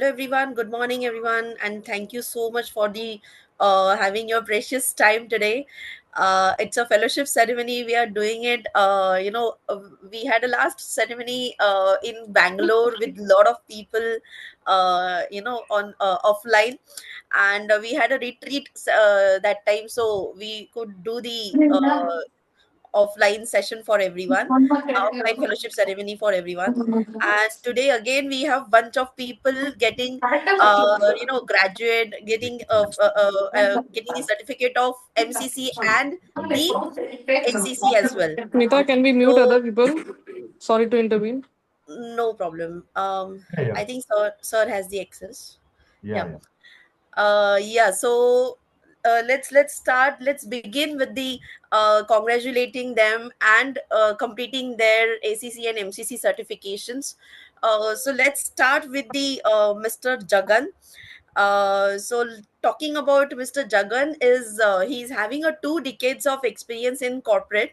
everyone. Good morning, everyone, and thank you so much for the having your precious time today. It's a fellowship ceremony. We are doing it. We had a last ceremony in Bangalore with a lot of people. On offline, and we had a retreat that time, so we could do the offline session for everyone, offline fellowship ceremony for everyone. And today again we have bunch of people getting graduate, getting the certificate of MCC and the ACC as well. Smita, can we mute So other people? Sorry to intervene. no problem. Yeah, yeah, I think sir has the access. yeah, Yeah. yeah. Let's start. Let's begin with the congratulating them and completing their ACC and MCC certifications. So let's start with the Mr. Jagan. Talking about Mr. Jagan is he's having a 2 decades of experience in corporate.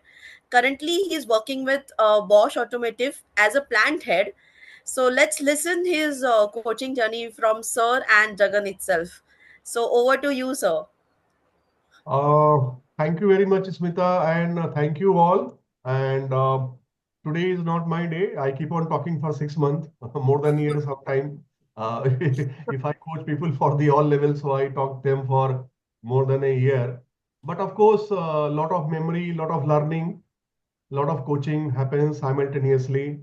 Currently, he's working with Bosch Automotive as a plant head. So let's listen his coaching journey from Sir and Jagan itself. So over to you, sir. Thank you very much, Smita, and thank you all. And today is not my day. I keep on talking for 6 months, more than a year sometime. If I coach people for the all levels, so I talk them for more than a year. But of course, a lot of memory, lot of learning, lot of coaching happens simultaneously.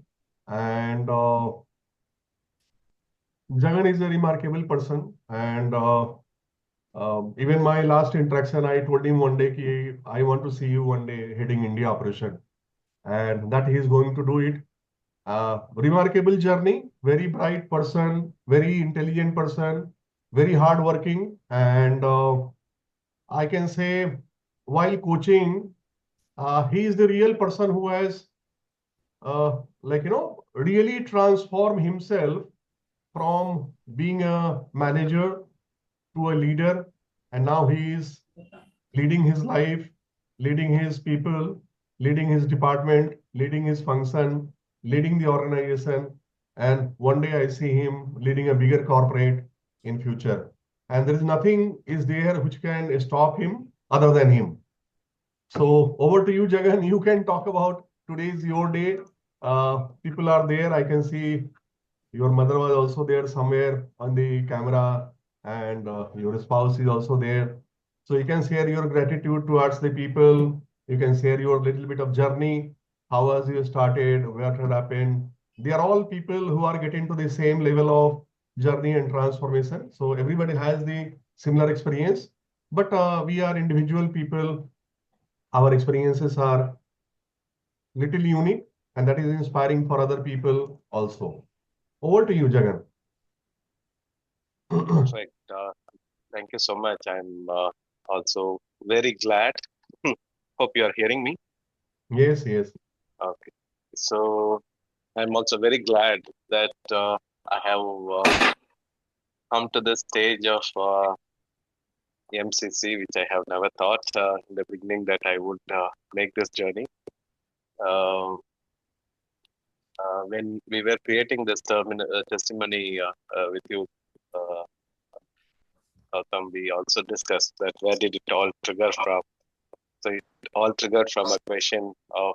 And Jagan is a remarkable person, and even my last interaction, I told him one day, ki, I want to see you one day heading India operation, and that he is going to do it. Remarkable journey, very bright person, very intelligent person, very hardworking, and I can say while coaching, he is the real person who has, really transformed himself from being a manager to a leader, and now he is leading his life, leading his people, leading his department, leading his function, leading the organization. And one day I see him leading a bigger corporate in future. And there is nothing is there which can stop him other than him. So over to you, Jagan. You can talk about today's your day. People are there. I can see your mother was also there somewhere on the camera, and your spouse is also there. So you can share your gratitude towards the people. You can share your little bit of journey. How was you started? What had happened? They are all people who are getting to the same level of journey and transformation. So everybody has the similar experience, but we are individual people. Our experiences are little unique, and that is inspiring for other people also. Over to you, Jagan. Perfect. Thank you so much. I'm also very glad. Hope you are hearing me. Yes, yes. Okay. So I'm also very glad that I have come to this stage of MCC, which I have never thought in the beginning that I would make this journey. Uh, when we were creating this testimony with you, uh, Gautam, we also discussed that where did it all trigger from? So it all triggered from a question of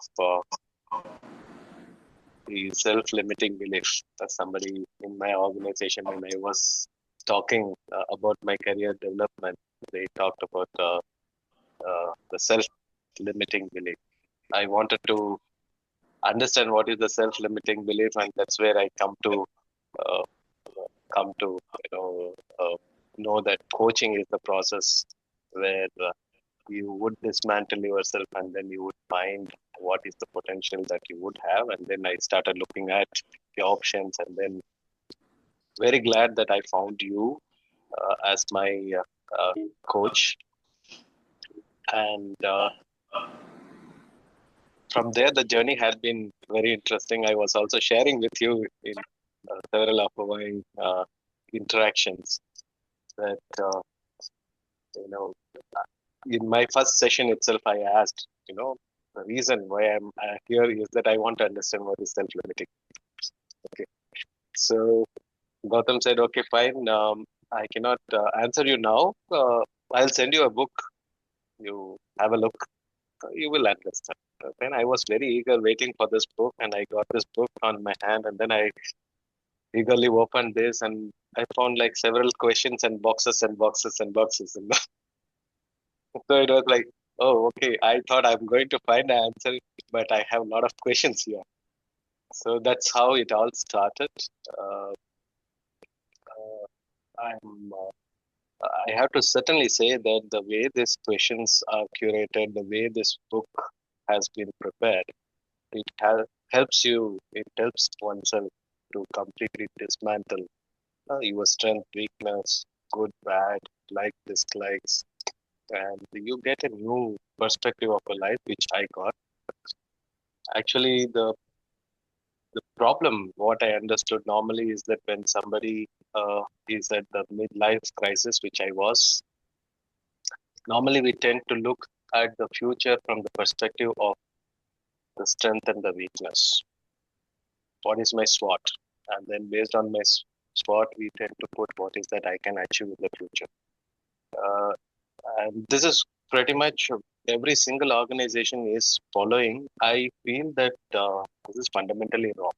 the self-limiting belief. As somebody in my organization, when I was talking about my career development, they talked about the self-limiting belief. I wanted to understand what is the self-limiting belief, and that's where I uh, come to know that coaching is the process where you would dismantle yourself and then you would find what is the potential that you would have. And then I started looking at the options, and then very glad that I found you as my coach. And from there, the journey had been very interesting. I was also sharing with you in several of my interactions that, in my first session itself, I asked, the reason why I'm here is that I want to understand what is self-limiting. Okay. So Gautam said, okay, fine. I cannot answer you now. I'll send you a book. You have a look. You will understand. Then I was very eager waiting for this book, and I got this book on my hand, and then I eagerly opened this, and I found like several questions and boxes and boxes and boxes. And so it was like, oh, okay. I thought I'm going to find an answer, but I have a lot of questions here. So that's how it all started. Uh, I'm I have to certainly say that the way these questions are curated, the way this book has been prepared, it helps oneself to completely dismantle your strength, weakness, good, bad, like, dislikes, and you get a new perspective of a life, which I got. Actually, the problem, what I understood normally, is that when somebody is at the midlife crisis, which I was, normally we tend to look at the future from the perspective of the strength and the weakness. What is my SWOT? And then based on my SWOT, we tend to put what is that I can achieve in the future. Uh, and this is pretty much every single organization is following. I feel that this is fundamentally wrong,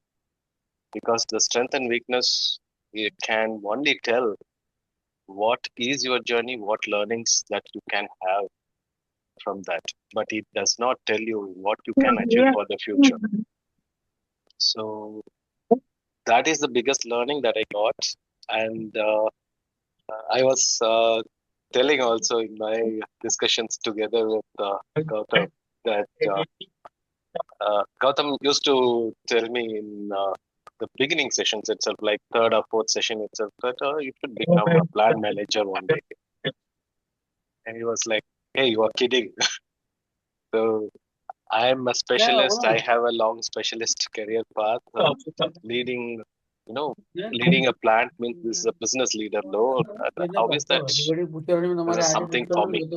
because the strength and weakness, you can only tell what is your journey, what learnings that you can have from that, but it does not tell you what you can achieve for the future. So that is the biggest learning that I got. And I was telling also in my discussions together with Gautam that Gautam used to tell me in the beginning sessions itself, like third or fourth session itself, that you should become a plant manager one day. And he was like, hey, you are kidding. So I'm a specialist. I have a long specialist career path. Leading, leading a plant means this is a business leader role. How is that? This is something for me.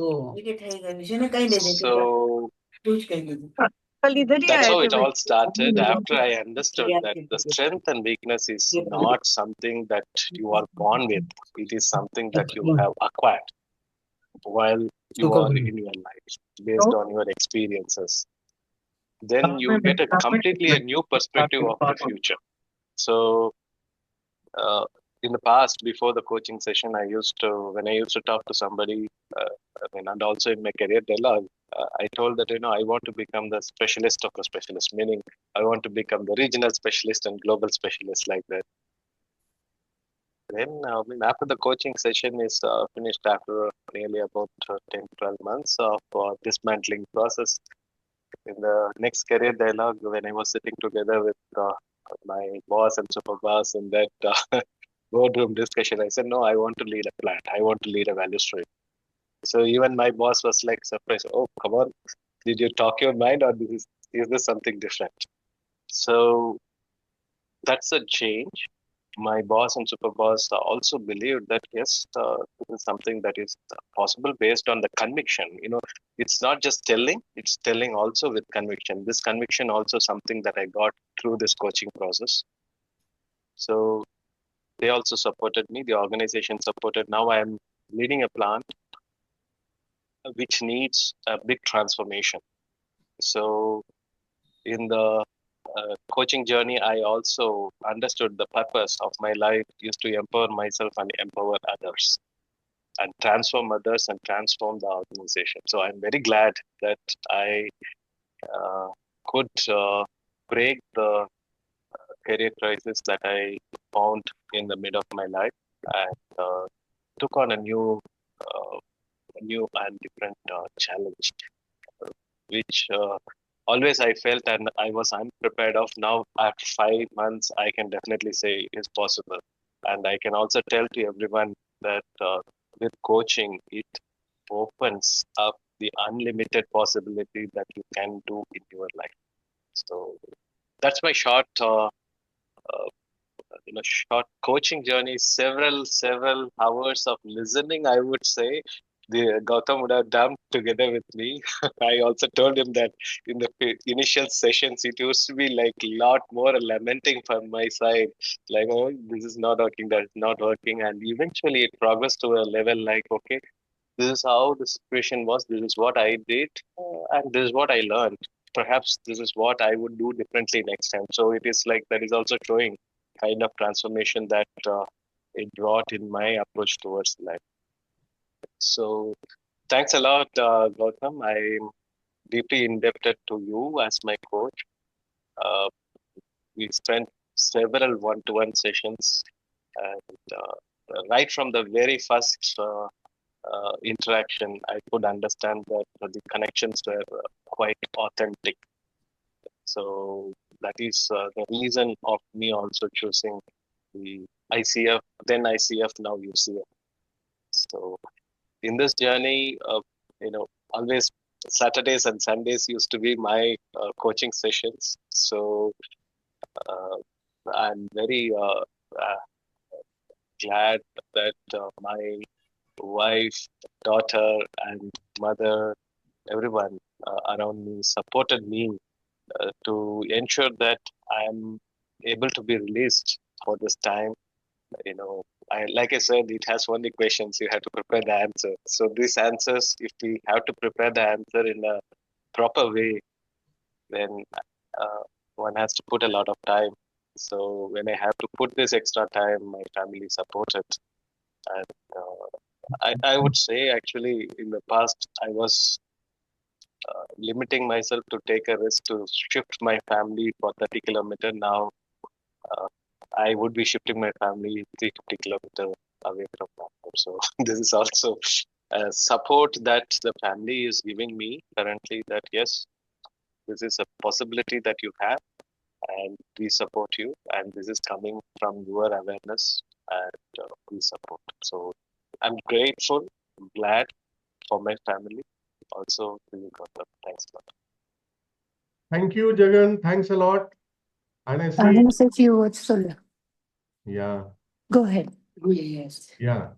So that's how it all started. After I understood that the strength and weakness is not something that you are born with, it is something that you have acquired while you are in your life based on your experiences. Then you get a completely a new perspective of the future. So uh, in the past, before the coaching session, when I used to talk to somebody, and also in my career dialogue, I told that, I want to become the specialist of a specialist, meaning I want to become the regional specialist and global specialist, like that. Then, after the coaching session is finished, after nearly about 10 to 12 months of dismantling process, in the next career dialogue, when I was sitting together with my boss and super boss in that boardroom discussion, I said, no, I want to lead a plant. I want to lead a value stream. So even my boss was like surprised. Oh, come on. Did you talk your mind, or is this something different? So that's a change. My boss and super boss also believed that, yes, this is something that is possible based on the conviction. It's not just telling, it's telling also with conviction. This conviction also something that I got through this coaching process. So they also supported me. The organization supported. Now I am leading a plant which needs a big transformation. So in the coaching journey, I also understood the purpose of my life is to empower myself and empower others, and transform others and transform the organization. So I'm very glad that I could break the career crisis that I found in the mid of my life, and took on a new and different challenge, which always I felt and I was unprepared of. Now, after 5 months, I can definitely say it is possible. And I can also tell to everyone that with coaching, it opens up the unlimited possibility that you can do in your life. So that's my short coaching journey. Several hours of listening, I would say, Gautam would have done together with me. I also told him that in the initial sessions, it used to be like a lot more lamenting from my side, like, oh, this is not working, that's not working. And eventually it progressed to a level like, okay, this is how the situation was, this is what I did, and this is what I learned. Perhaps this is what I would do differently next time. So it is like that is also showing kind of transformation that it brought in my approach towards life. So thanks a lot, Gautam. I'm deeply indebted to you as my coach. Uh, we spent several one-to-one sessions, and right from the very first interaction, I could understand that the connections were quite authentic. So that is the reason of me also choosing the ICF, then ICF, now UCF. So in this journey, always Saturdays and Sundays used to be my coaching sessions. So uh, I'm very glad that my wife, daughter, and mother, everyone around me supported me to ensure that I'm able to be released for this time. Like I said, it has only questions. You have to prepare the answer. So these answers, if we have to prepare the answer in a proper way, then uh, one has to put a lot of time. So when I have to put this extra time, my family supported. And I would say actually in the past, I was limiting myself to take a risk to shift my family for 30 kilometers. Now uh, I would be shifting my family 350 kilometers away from my home. So this is also support that the family is giving me currently, that yes, this is a possibility that you have, and we support you, and this is coming from your awareness, and we support. So I'm grateful, glad for my family. Also, to you, Gautam. Thanks a lot. Thank you, Jagan. Thanks a lot. And I I see, want to say a few words, Sulla. yeah, Go ahead. Yes. yeah.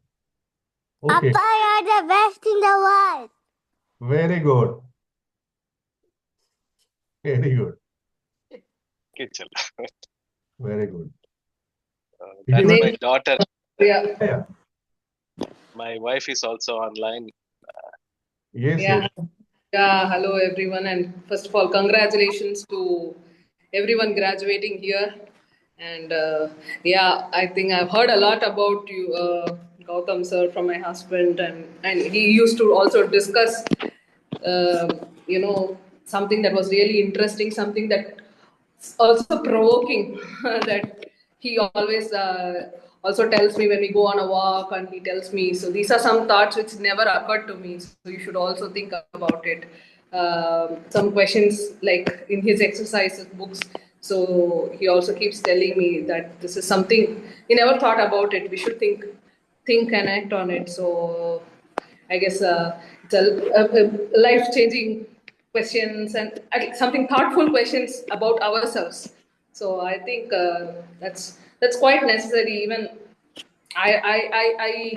Papa, Okay, you're the best in the world. very good. Very good. Okay, chal. Very good. That's Anyone? my daughter. Yeah, Yeah. My wife is also online. Yes, yes. yeah, yeah. Hello, everyone, and first of all, congratulations to everyone graduating here. And yeah, I think I've heard a lot about you, Gautam sir, from my husband, and he used to also discuss, something that was really interesting, something that also provoking that he always also tells me when we go on a walk, and he tells me, so these are some thoughts which never occurred to me, so you should also think about it. Some questions like in his exercises books, so he also keeps telling me that this is something he never thought about it, we should think and act on it. So I guess it's a life changing questions, and something thoughtful questions about ourselves. So I think that's quite necessary. Even I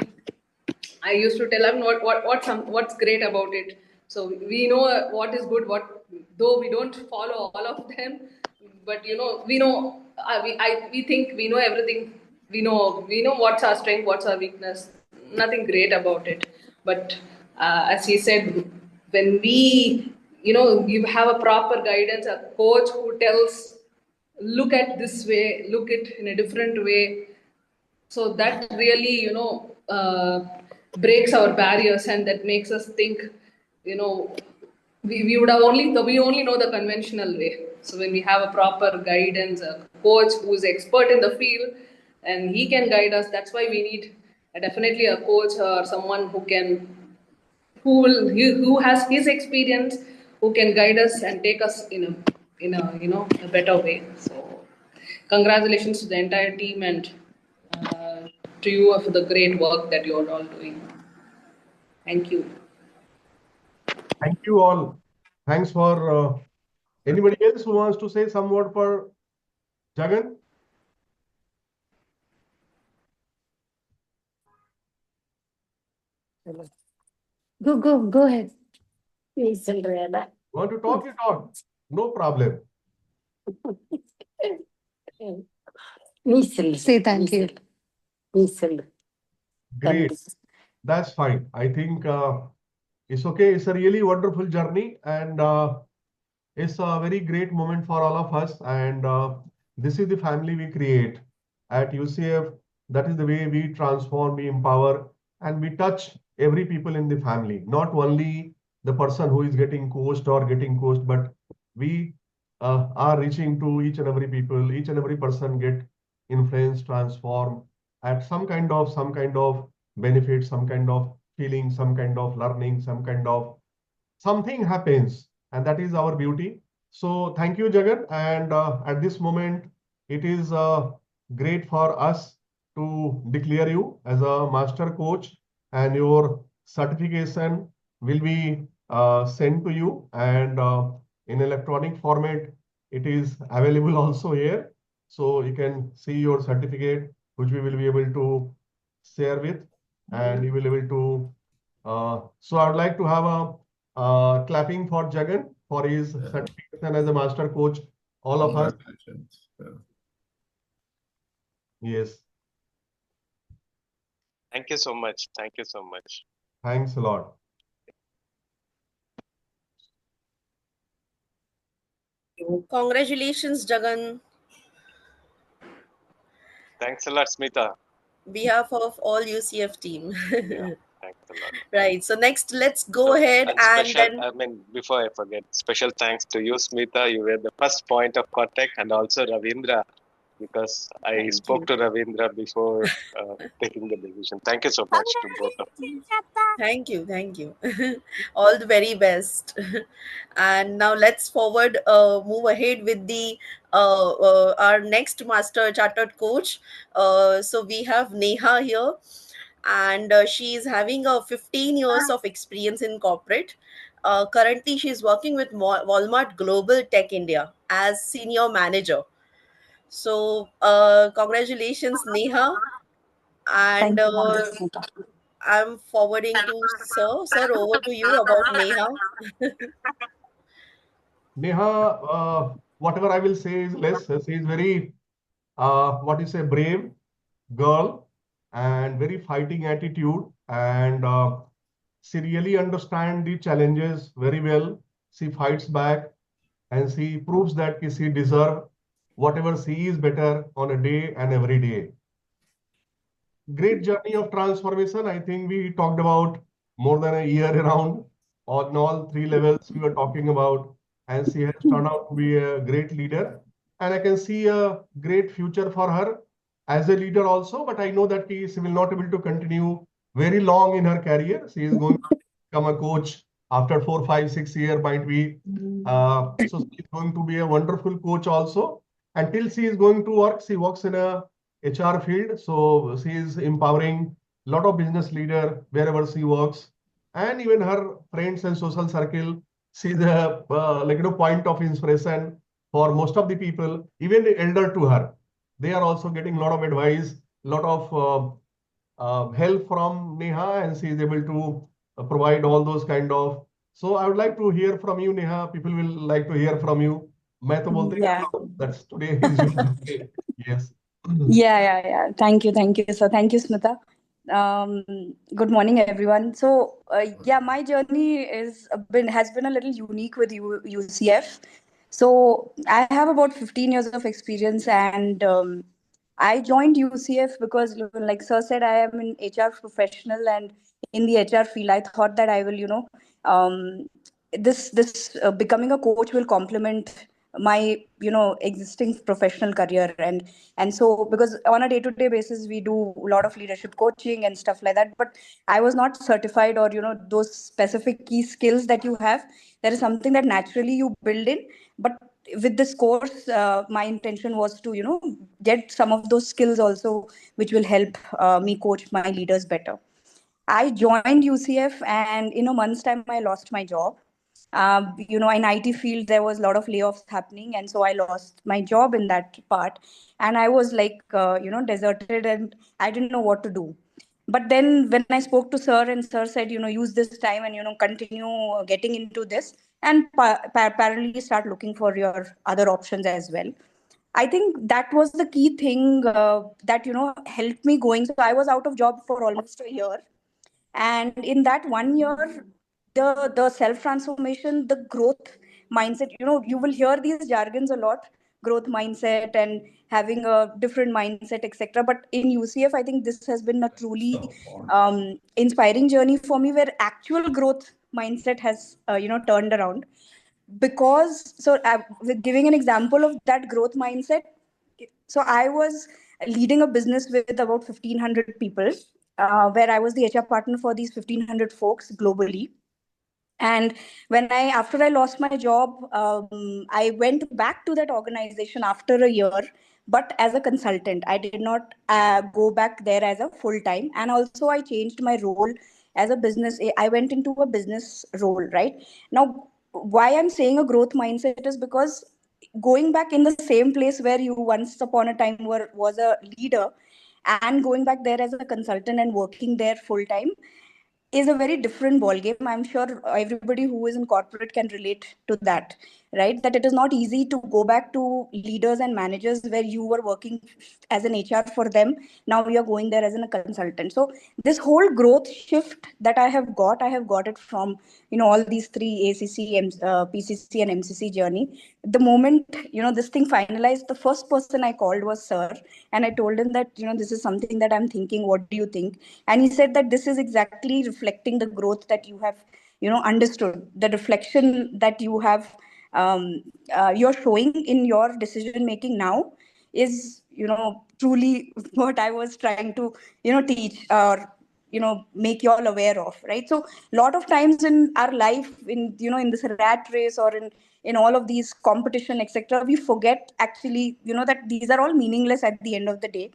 used to tell them what's great about it. So we know what is good. What though we don't follow all of them, but we know we think we know everything. We know what's our strength, what's our weakness. Nothing great about it. But as he said, when we you have a proper guidance, a coach who tells, look at this way, look it in a different way, so that really breaks our barriers, and that makes us think, you know we would have we only know the conventional way. So when we have a proper guidance, a coach who is expert in the field, and he can guide us, that's why we need definitely a coach or someone who has his experience, who can guide us and take us in a better way. So congratulations to the entire team, and to you for the great work that you're all doing. Thank you. Thank you all. Thanks for anybody else who wants to say some word for Jagan? Go ahead. Please, Cinderella. Want to talk, you talk. No problem. Listen. Say thank you. Listen. Great. That's fine. I think it's okay. It's a really wonderful journey, and it's a very great moment for all of us. And this is the family we create at UCF. That is the way we transform, we empower, and we touch every people in the family. Not only the person who is getting coached or getting coached, but we are reaching to each and every people. Each and every person get influenced, transform at some kind of benefit, some kind of feeling, some kind of learning, some kind of something happens, and that is our beauty. So thank you, Jagan. And at this moment, it is great for us to declare you as a master coach, and your certification will be sent to you, and in electronic format, it is available also here. So you can see your certificate, which we will be able to share with, and you will be able to. So I would like to have a clapping for Jagan for his certification as a master coach. All of us. Congratulations. Yes. Thank you so much. Thank you so much. Thanks a lot. Congratulations, Jagan. Thanks a lot, Smita. Behalf of all UCF team. Yeah, thanks a lot. Right. So next, let's go So, ahead and and special, then. I mean, before I forget, special thanks to you, Smita. You were the first point of contact, and also Ravindra, because I Thank spoke you. to Ravindra before taking the decision. Thank you so much to both of you. Thank you. Thank you. All the very best. And now let's move ahead with the our next master chartered coach. So we have Neha here, and she is having a 15 years of experience in corporate. Currently, she is working with Walmart Global Tech India as senior manager. So, congratulations, Neha. And Thank you, ma'am. I'm forwarding to Sir. Sir, over to you about Neha. Neha, whatever I will say is less. She is very, what you say, brave girl and very fighting attitude. And she really understands the challenges very well. She fights back, and she proves that she deserves whatever she is better on a day and every day. Great journey of transformation. I think we talked about more than a year around on all three levels we were talking about, and she has turned out to be a great leader. And I can see a great future for her as a leader also. But I know that she will not be able to continue very long in her career. She is going to become a coach after 4, 5, 6 years, might be. So she is going to be a wonderful coach also. Until she is going to work, she works in a HR field. So she is empowering a lot of business leader wherever she works, and even her friends and social circle. She's a point of inspiration for most of the people, even the elder to her. They are also getting a lot of advice, a lot of help from Neha, and she is able to provide all those kind of. So I would like to hear from you, Neha. People will like to hear from you. मैं तो बोलते ही Yeah. रहता हूँ. That's today is your birthday. Yes. Yeah. Thank you, sir. Thank you, Smita. Good morning, everyone. So, yeah, my journey has been a little unique with UCF. So, I have about 15 years of experience, and I joined UCF because, like Sir said, I am an HR professional, and in the HR field, I thought that I will, um, this becoming a coach will complement my existing professional career, and so because on a day-to-day basis we do a lot of leadership coaching and stuff like that, but I was not certified, or those specific key skills that you have, that is something that naturally you build in. But with this course, my intention was to get some of those skills also, which will help me coach my leaders better. I joined UCF, and in a month's time, I lost my job. In IT field, there was a lot of layoffs happening, and so I lost my job in that part. And I was like, deserted, and I didn't know what to do. But then when I spoke to sir, and sir said, use this time and continue getting into this, and parallelly start looking for your other options as well. I think that was the key thing that helped me going. So I was out of job for almost a year, and in that 1 year, the self transformation, the growth mindset, you will hear these jargons a lot, growth mindset and having a different mindset, etc. But in UCF, I think this has been a truly inspiring journey for me, where actual growth mindset has turned around. Because with giving an example of that growth mindset, so I was leading a business with about 1,500 people, where I was the HR partner for these 1,500 folks globally. And when I after I lost my job, I went back to that organization after a year, but as a consultant. I did not go back there as a full time, and also I changed my role as a business. I went into a business role, right? Now, why I'm saying a growth mindset is because going back in the same place where you once upon a time was a leader, and going back there as a consultant and working there full time is a very different ball game. I'm sure everybody who is in corporate can relate to that, right? That it is not easy to go back to leaders and managers where you were working as an HR for them. Now you're going there as a consultant. So this whole growth shift that I have got it from all these three PCC and MCC journey. The moment this thing finalized, the first person I called was sir, and I told him that this is something that I'm thinking, what do you think? And he said that this is exactly reflecting the growth that you have understood, the reflection that you have you're showing in your decision making now is truly what I was trying to teach or make you all aware of, right? So a lot of times in our life, in in this rat race or in all of these competition, etc., we forget actually that these are all meaningless at the end of the day.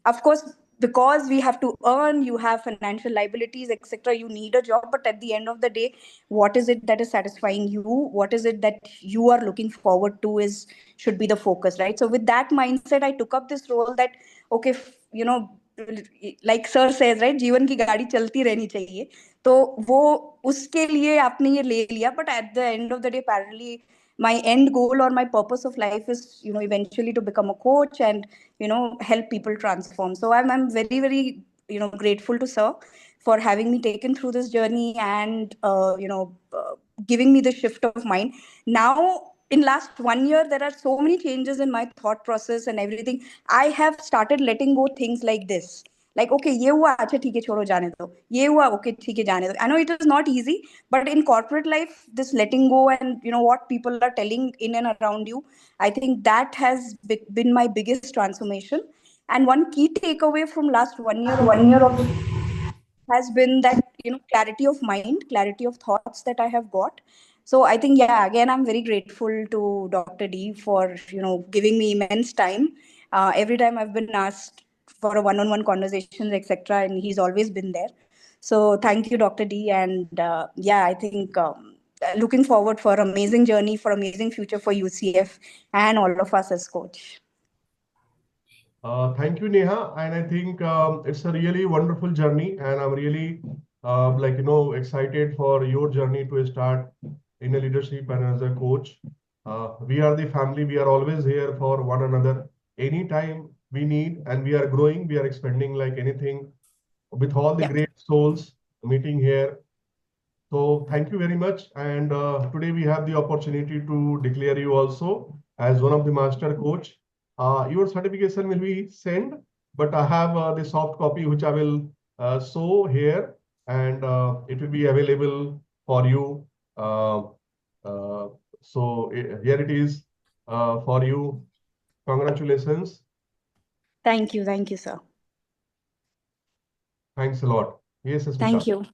Of course, because we have to earn, you have financial liabilities, etc., you need a job, but at the end of the day, what is it that is satisfying you, what is it that you are looking forward to is should be the focus, right? So with that mindset, I took up this role that okay, like sir says, right, जीवन की गाड़ी चलती रहनी चाहिए. तो वो उसके लिए आपने ये ले लिया, but at the end of the day, parallelly, my end goal or my purpose of life is eventually to become a coach and help people transform. So I'm very very grateful to sir for having me taken through this journey and giving me the shift of mind. Now in last 1 year, there are so many changes in my thought process and everything. I have started letting go things like this, like okay, ye hua, acha theek hai, chodo jane do, ye hua, okay, theek hai, jane do. I know it is not easy, but in corporate life, this letting go and what people are telling in and around you, I think that has been my biggest transformation. And one key takeaway from last 1 year of has been that clarity of mind, clarity of thoughts that I have got. So I think, yeah, again, I'm very grateful to Dr. D for giving me immense time. Every time I've been asked for a one-on-one conversations, etc., and he's always been there. So thank you, Dr. D. And yeah, I think looking forward for amazing journey, for amazing future for UCF and all of us as coach. Thank you, Neha. And I think it's a really wonderful journey, and I'm really excited for your journey to start in a leadership and as a coach. We are the family. We are always here for one another. Anytime we need, and we are growing, we are expanding like anything with all the Yeah. great souls meeting here. So thank you very much. And today we have the opportunity to declare you also as one of the master coach. Your certification will be sent, but I have the soft copy which I will show here, and it will be available for you. Uh, uh, Here it is for you. Congratulations. Thank you, sir. Thanks a lot. Yes, Thank Smita. you.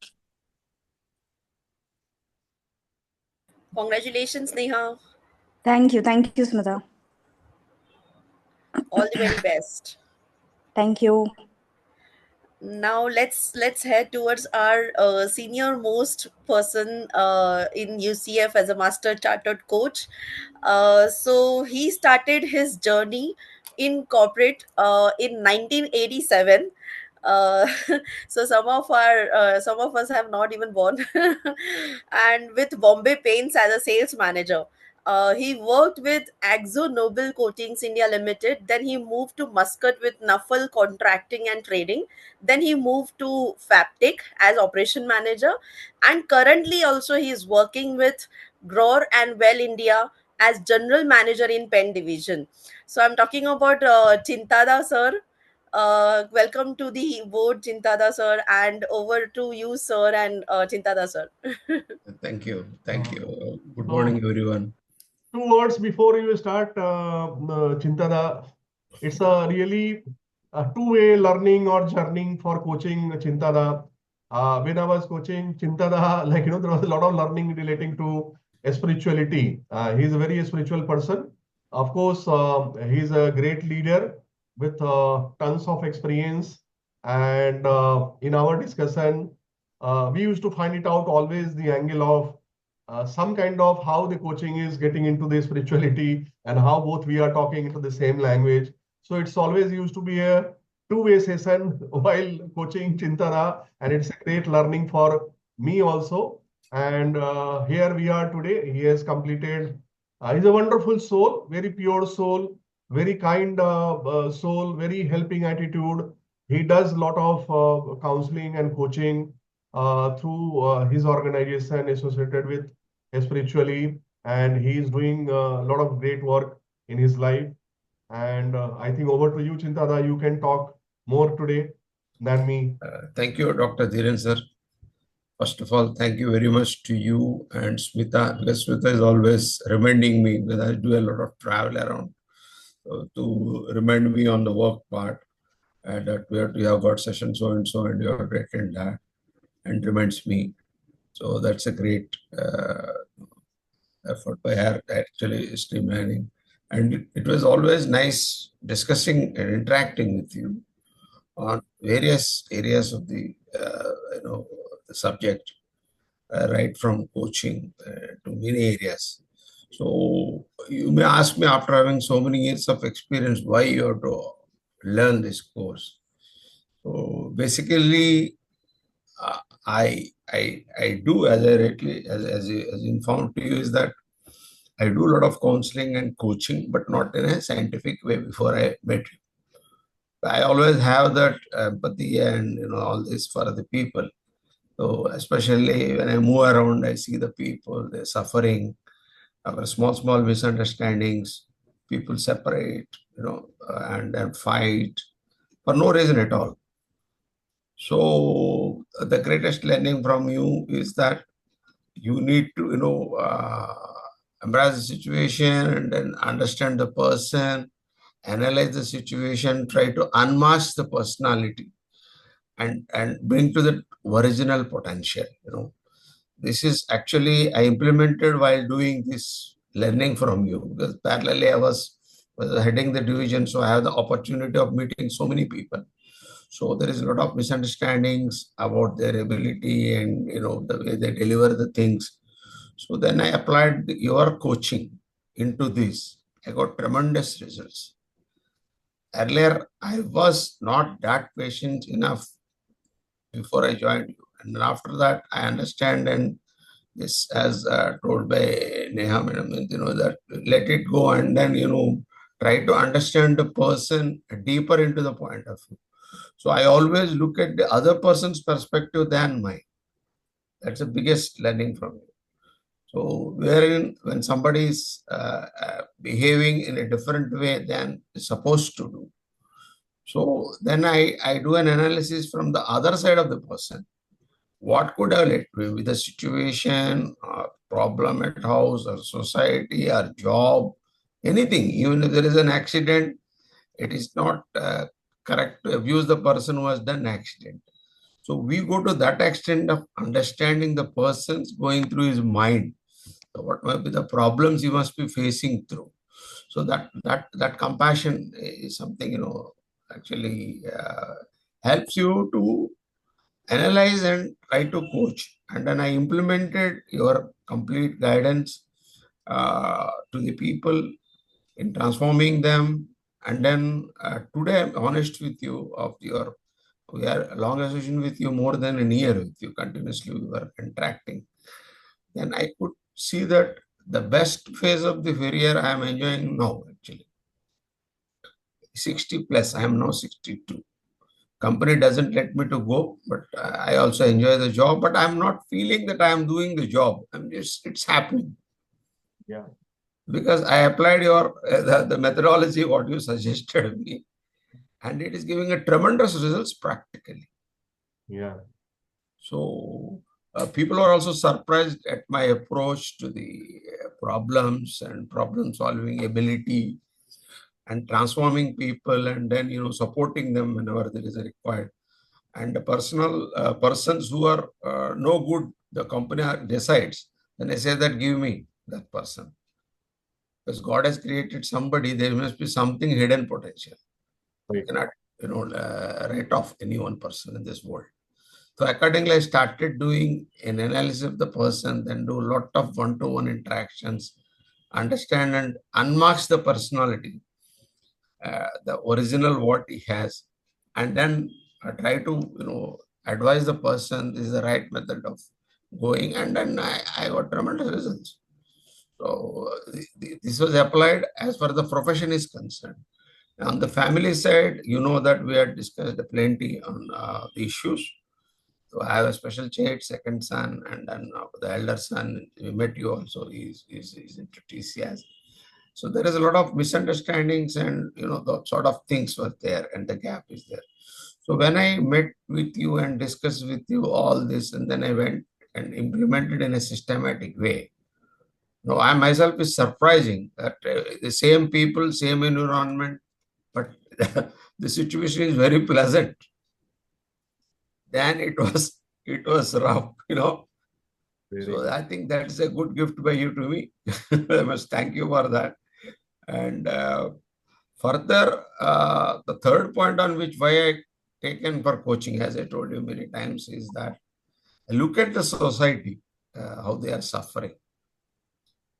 Congratulations, Neha. Thank you, Smita. All the very best. Thank you. Now let's head towards our senior most person in UCF as a master chartered coach. So he started his journey in corporate in 1987. uh, so some of us have not even born. And with Bombay Paints as a sales manager, he worked with Axo Nobel Coatings India Limited. Then he moved to Muscat with Nuffle Contracting and Trading. Then he moved to Faptic as operation manager, and currently also he is working with Gror and Well India as general manager in Pen division. So I'm talking about Chintada sir. Welcome to the board, Chintada sir, and over to you, sir, and Chintada sir. Thank you. Thank you. Good So, morning, everyone. two words before you start, Chintada. It's a really a two-way learning or journey for coaching Chintada. When I was coaching Chintada, there was a lot of learning relating to spirituality. He's a very spiritual person. Of course, he's a great leader with tons of experience. And in our discussion, we used to find it out always the angle of some kind of how the coaching is getting into the spirituality and how both we are talking into the same language. So it's always used to be a two-way session while coaching Chintara, and it's a great learning for me also. And here we are today. He has completed. He's a wonderful soul, very pure soul, very kind soul, very helping attitude. He does a lot of counseling and coaching through his organization associated with spiritually, and he is doing a lot of great work in his life. And I think over to you, Chintada. You can talk more today than me. Thank you, Dr. Dhiren sir. First of all, thank you very much to you and Smita, because Smita is always reminding me, because I do a lot of travel around, to remind me on the work part, that we have got session so and so, and you have to attend that, and reminds me. So that's a great effort by her, actually streamlining. And it was always nice discussing and interacting with you on various areas of the the subject, right from coaching to many areas. So you may ask me, after having so many years of experience, why you have to learn this course. So basically, I do, as I rightly as informed to you, is that I do a lot of counseling and coaching, but not in a scientific way. Before I met you, I always have that empathy and all this for the people. So especially when I move around, I see the people, they're suffering, small misunderstandings. People separate, and fight for no reason at all. So the greatest learning from you is that you need to, embrace the situation and then understand the person, analyze the situation, try to unmask the personality, and bring to the original potential. This is actually I implemented while doing this learning from you, because parallelly I was heading the division, so I have the opportunity of meeting so many people. So there is a lot of misunderstandings about their ability and the way they deliver the things. So then I applied your coaching into this. I got tremendous results. Earlier, I was not that patient enough before I joined you. And then after that, I understand, and this, as told by Neha madam, that let it go and then, try to understand the person deeper into the point of view. So I always look at the other person's perspective than mine. That's the biggest learning from you. So wherein when somebody is behaving in a different way than supposed to do, so then I do an analysis from the other side of the person. What could have led to with the situation, or problem at house, or society, or job, anything. Even if there is an accident, it is not correct to abuse the person who has done accident. So we go to that extent of understanding the person's going through his mind. So what might be the problems he must be facing through. So that compassion is something actually helps you to analyze and try to coach. And then I implemented your complete guidance to the people in transforming them. And then today I'm honest with you of your we are long association with you, more than a year with you, continuously we were interacting. Then I could see that the best phase of the career I am enjoying now, actually. 60 plus, I am now 62. Company doesn't let me to go, but I also enjoy the job, but I'm not feeling that I am doing the job. It's happening. Yeah. Because I applied your the methodology what you suggested me, and it is giving a tremendous results practically. Yeah. So people are also surprised at my approach to the problems and problem solving ability and transforming people, and then supporting them whenever there is a required. And the personal persons who are no good, the company decides. Then I say that give me that person. Because God has created somebody, there must be something hidden potential. You Right. cannot, write off any one person in this world. So accordingly, I started doing an analysis of the person, then do a lot of one-to-one interactions, understand and unmask the personality, the original what he has, and then try to advise the person this is the right method of going, and then I got tremendous results. So this was applied as far as the profession is concerned. On the family side, that we had discussed plenty on the issues. So I have a special child, second son, and then the elder son. We met you also. He's into TCS. So there is a lot of misunderstandings, and the sort of things were there, and the gap is there. So when I met with you and discussed with you all this, and then I went and implemented in a systematic way. No, I myself is surprising that the same people, same environment, but the situation is very pleasant. Then it was rough. So I think that is a good gift by you to me. I must thank you for that. And further, the third point on which why I taken for coaching, as I told you many times, is that I look at the society, how they are suffering.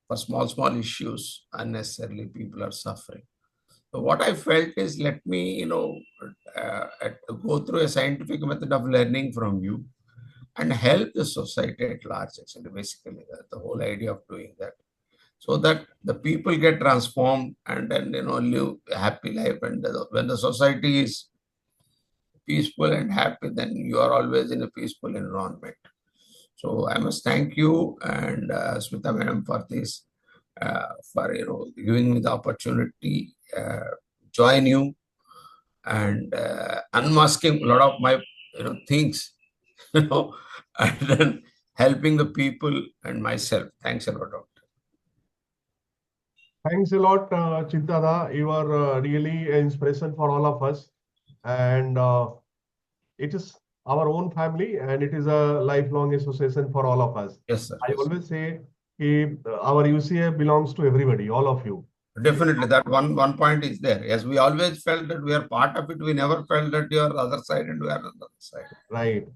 For small issues, unnecessarily people are suffering. So what I felt is, let me, go through a scientific method of learning from you and help the society at large, actually, basically, the whole idea of doing that. So that the people get transformed and then, live a happy life. And when the society is peaceful and happy, then you are always in a peaceful environment. So I must thank you and Smita madam for this, for giving me the opportunity, join you and unmasking a lot of my things, and then helping the people and myself. Thanks a lot, Doctor. Thanks a lot, Chintada. You are really an inspiration for all of us. And it is our own family and it is a lifelong association for all of us. Yes, sir. I Yes, always say our UCF belongs to everybody, all of you. definitely, that one point is there. Yes, we always felt that we are part of it. We never felt that you are the other side and we are on the other side. Right.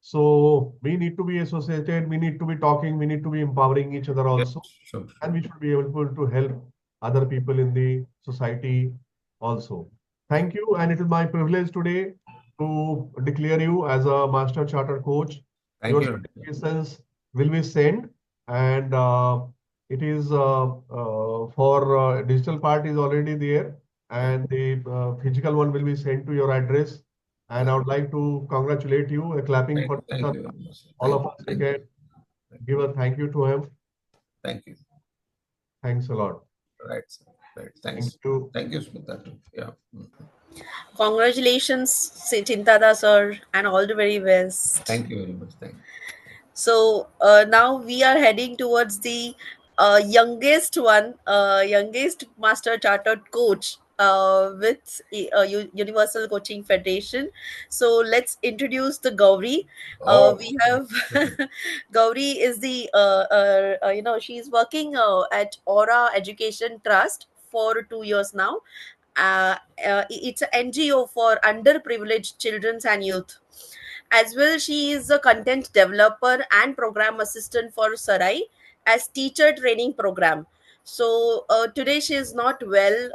So we need to be associated, we need to be talking, we need to be empowering each other also. Yes, sure. And we should be able to help other people in the society also. Thank you. And it is my privilege today to declare you as a Master Chartered Coach. Thank Your you. certifications will be sent, and it is for digital part is already there, and the physical one will be sent to your address. And I would like to congratulate you. A clapping for Thank you very much. all of us. We can give a thank you to him. Thank you. Thanks a lot. Right. Thanks. Thank you. Thank you, Smita. Yeah. Congratulations, Chintada sir, and all the very best. Thank you very much. Thank you. So now we are heading towards the youngest one, youngest Master Chartered Coach with Universal Coaching Federation. So let's introduce the Gauri. Oh, We have Gauri is the she's working at Aura Education Trust for 2 years now. It's an NGO for underprivileged children and youth. As well, she is a content developer and program assistant for Sarai as teacher training program. So today she is not well.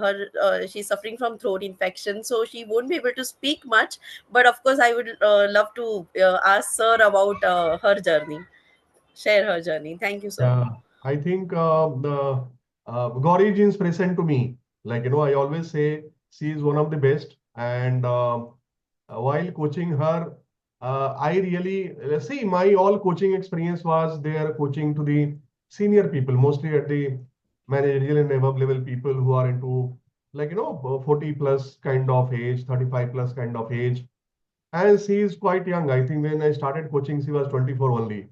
Her she's suffering from throat infection, so she won't be able to speak much. But of course, I would love to ask Sir about her journey, share her journey. Thank you, sir. Yeah, I think the Gauri is present to me. Like, I always say she is one of the best. And while coaching her, I really see my all coaching experience was there coaching to the senior people, mostly at the managerial and above level people who are into, like, 40 plus kind of age, 35 plus kind of age. And she is quite young. I think when I started coaching, she was 24 only.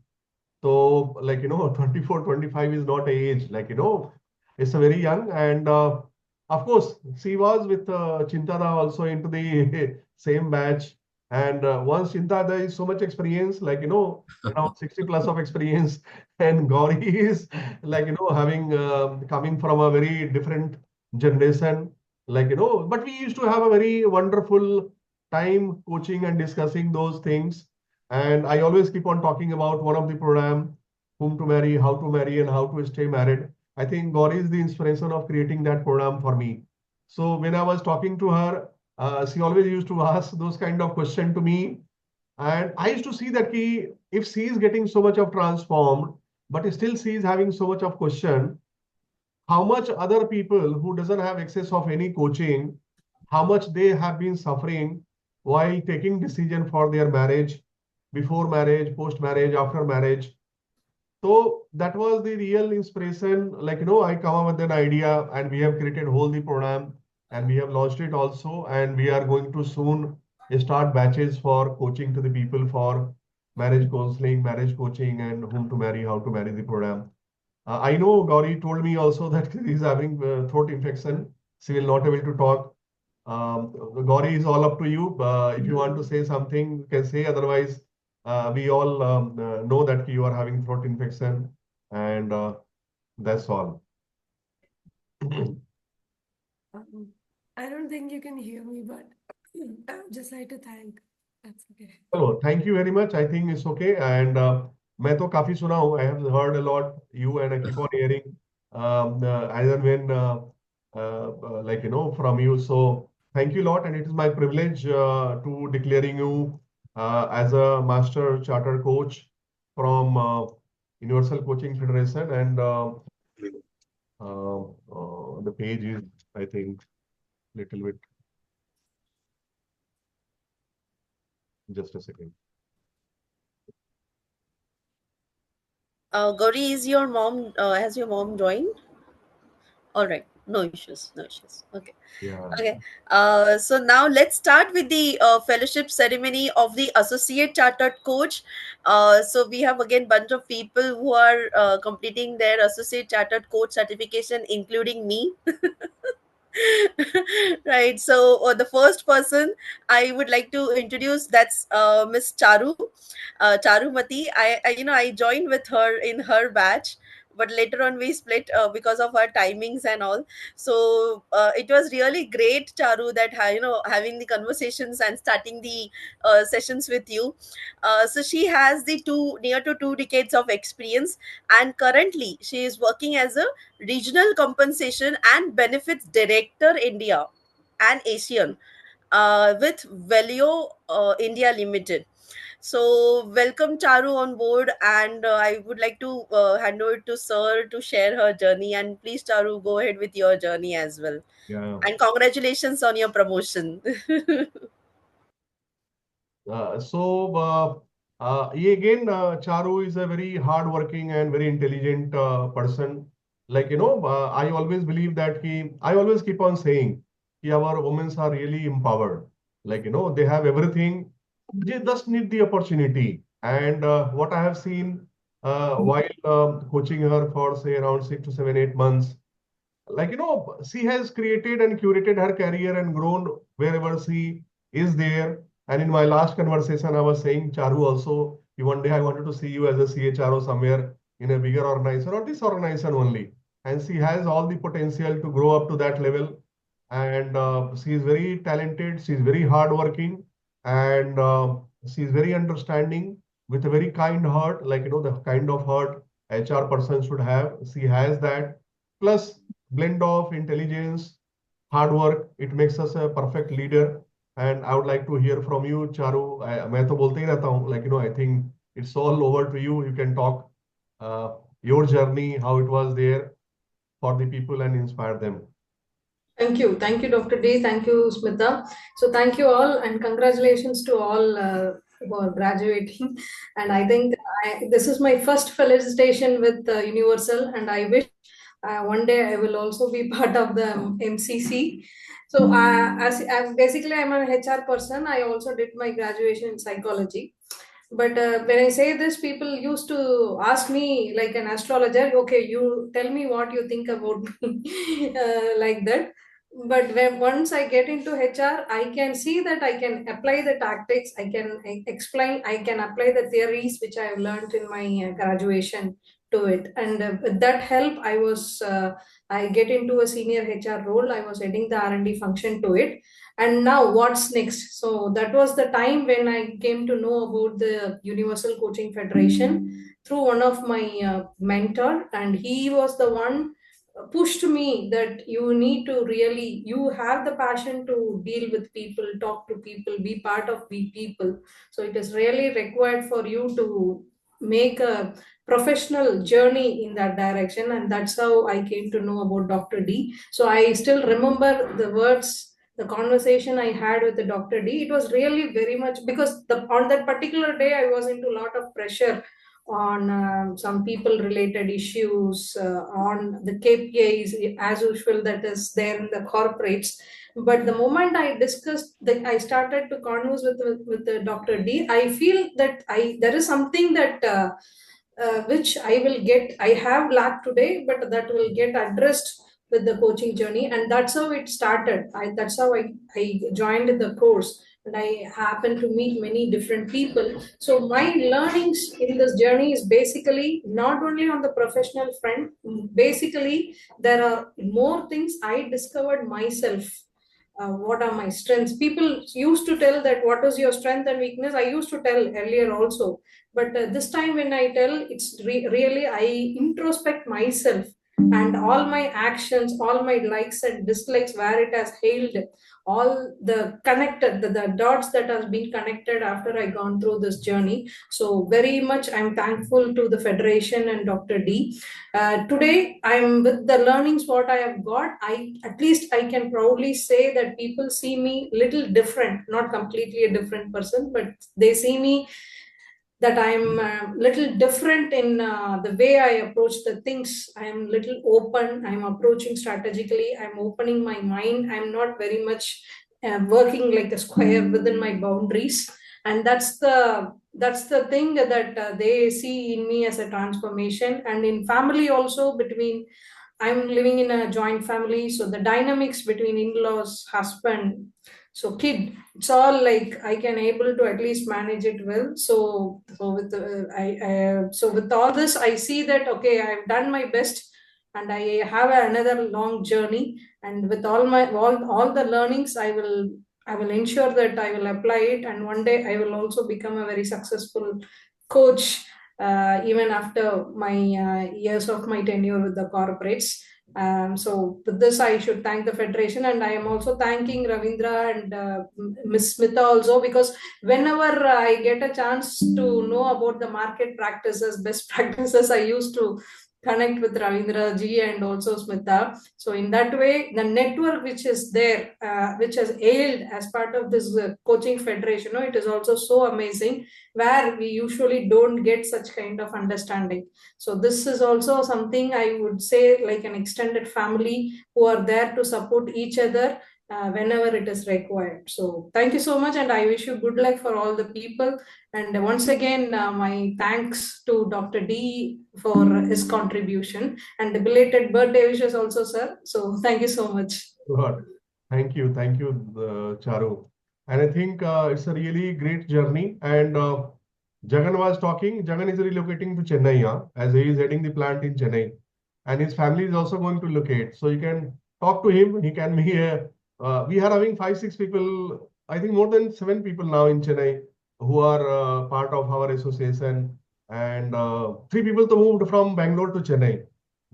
So, like, 24, 25 is not a age, like, it's a very young. And of course, she was with Chintada also into the same batch. And once Chintada is so much experience, like, around 60 plus of experience. And Gauri is like, having coming from a very different generation, like, but we used to have a very wonderful time coaching and discussing those things. And I always keep on talking about one of the program, whom to marry, how to marry, and how to stay married. I think Gauri is the inspiration of creating that program for me. So when I was talking to her, she always used to ask those kind of questions to me. And I used to see that if she is getting so much of transformed, but still she is having so much of question, how much other people who doesn't have access of any coaching, how much they have been suffering while taking decision for their marriage, before marriage, post marriage, after marriage. So that was the real inspiration. Like, I come up with an idea and we have created whole the program and we have launched it also. And we are going to soon start batches for coaching to the people for marriage counseling, marriage coaching, and whom to marry, how to marry the program. I know Gauri told me also that he's having throat infection. She will not able to talk. Gauri is all up to you. If you want to say something, you can say. Otherwise, we all know that you are having throat infection, and that's all. I don't think you can hear me, but I would just like to thank. That's okay. So thank you very much. I think it's okay. And मैं तो काफी सुना हूँ. I have heard a lot you and I keep on hearing as and when like from you. So thank you a lot, and it is my privilege to declaring you as a master charter coach from Universal Coaching Federation, and the page is, I think, little bit. Just a second. Gauri, is your mom? Has your mom joined? All right, no issues, no issues. Okay. Yeah. Okay. So now let's start with the fellowship ceremony of the associate chartered coach. So we have again bunch of people who are completing their associate chartered coach certification, including me. Right. So the first person I would like to introduce, that's Miss Charu, Charumati. I joined with her in her batch, but later on we split because of our timings and all. So it was really great, Charu, that having the conversations and starting the sessions with you. So she has the near to 2 decades of experience, and currently she is working as a regional compensation and benefits director India and ASEAN with Velio India Limited. So welcome Charu on board, and I would like to hand over to Sir to share her journey. And please, Charu, go ahead with your journey as well. Yeah. And congratulations on your promotion. Again, Charu is a very hardworking and very intelligent person. Like, I always believe that I always keep on saying, our women are really empowered. Like, they have everything. They just need the opportunity. And what I have seen while coaching her for, say, around 6 to 7, 8 months, like, she has created and curated her career and grown wherever she is there. And in my last conversation, I was saying, Charu, also, one day I wanted to see you as a CHRO somewhere in a bigger organization or this organization only. And she has all the potential to grow up to that level. And she is very talented. She is very hardworking, and she is very understanding with a very kind heart, like, the kind of heart HR person should have. She has that. plus blend of intelligence, hard work. It makes us a perfect leader. And I would like to hear from you, Charu. मैं तो बोलते ही रहता हूँ, like, I think it's all over to you. You can talk your journey, how it was there for the people and inspire them. Thank you. Thank you, Dr. D. Thank you, Smita. So, thank you all, and congratulations to all who are graduating. And I think this is my first felicitation with Universal, and I wish one day I will also be part of the MCC. So, as basically, I'm an HR person. I also did my graduation in psychology. But when I say this, people used to ask me like an astrologer, okay, you tell me what you think about me, like that. But when once I get into HR, I can see that I can apply the tactics, I can explain, I can apply the theories which I have learned in my graduation to it. And with that help, I get into a senior HR role. I was heading the R&D function to it. And now what's next? So that was the time when I came to know about the Universal Coaching Federation through one of my mentor, and he was the one pushed me that you need to really, you have the passion to deal with people, talk to people, be part of the people. So it is really required for you to make a professional journey in that direction, and that's how I came to know about Dr. D. So I still remember the words, the conversation I had with the Dr. D. It was really very much because on that particular day I was into a lot of pressure on some people related issues, on the KPIs as usual that is there in the corporates. But the moment I discussed that, I started to converse with the Dr. D, I feel that there is something that which I will get, I have lacked today, but that will get addressed with the coaching journey. And that's how it started. That's how I joined the course, and I happened to meet many different people. So my learnings in this journey is basically not only on the professional front, basically there are more things I discovered myself. What are my strengths? People used to tell that what is your strength and weakness. I used to tell earlier also, but this time when I tell, it's really I introspect myself and all my actions, all my likes and dislikes, where it has hailed, all the connected, the dots that has been connected after I gone through this journey. So very much I'm thankful to the Federation and Dr. D. Today, I'm with the learnings what I have got. I at least I can proudly say that people see me little different, not completely a different person, but they see me that I'm a little different in the way I approach the things. I'm little open. I'm approaching strategically. I'm opening my mind. I'm not very much working like a square within my boundaries. And that's the thing that they see in me as a transformation. And in family also, between, I'm living in a joint family, so the dynamics between in-laws, husband, so kid, it's all like I can able to at least manage it well. So with so with all this, I see that okay, I've done my best, and I have another long journey. And with all the learnings, I will ensure that I will apply it, and one day I will also become a very successful coach, even after my years of my tenure with the corporates. So with this, I should thank the Federation, and I am also thanking Ravindra and Miss Smita also, because whenever I get a chance to know about the market practices, best practices, I used to connect with Ravindra ji and also Smita. So in that way, the network which is there, which has ailed as part of this coaching federation, it is also so amazing, where we usually don't get such kind of understanding. So this is also something I would say, like an extended family who are there to support each other whenever it is required. So thank you so much, and I wish you good luck for all the people. And once again, my thanks to Dr. D for his contribution, and the belated birthday wishes also, sir. So thank you so much. Lord, thank you, Charu. And I think it's a really great journey. And Jagan was talking. Jagan is relocating to Chennai, as he is heading the plant in Chennai, and his family is also going to locate. So you can talk to him. He can be a. We are having 5, 6 people. I think more than 7 people now in Chennai who are part of our association, and 3 people to moved from Bangalore to Chennai.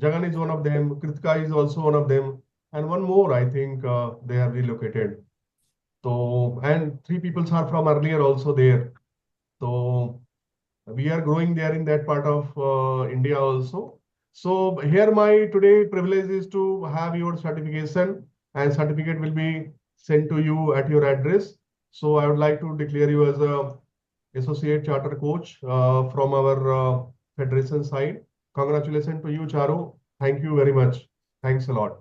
Jagan is one of them. Kritika is also one of them. And one more, I think they have relocated. So, and three people are from earlier also there. So we are growing there in that part of India also. So here my today privilege is to have your certification, and certificate will be sent to you at your address. So I would like to declare you as a associate charter coach from our federation side. Congratulations to you, Charu. Thank you very much. Thanks a lot.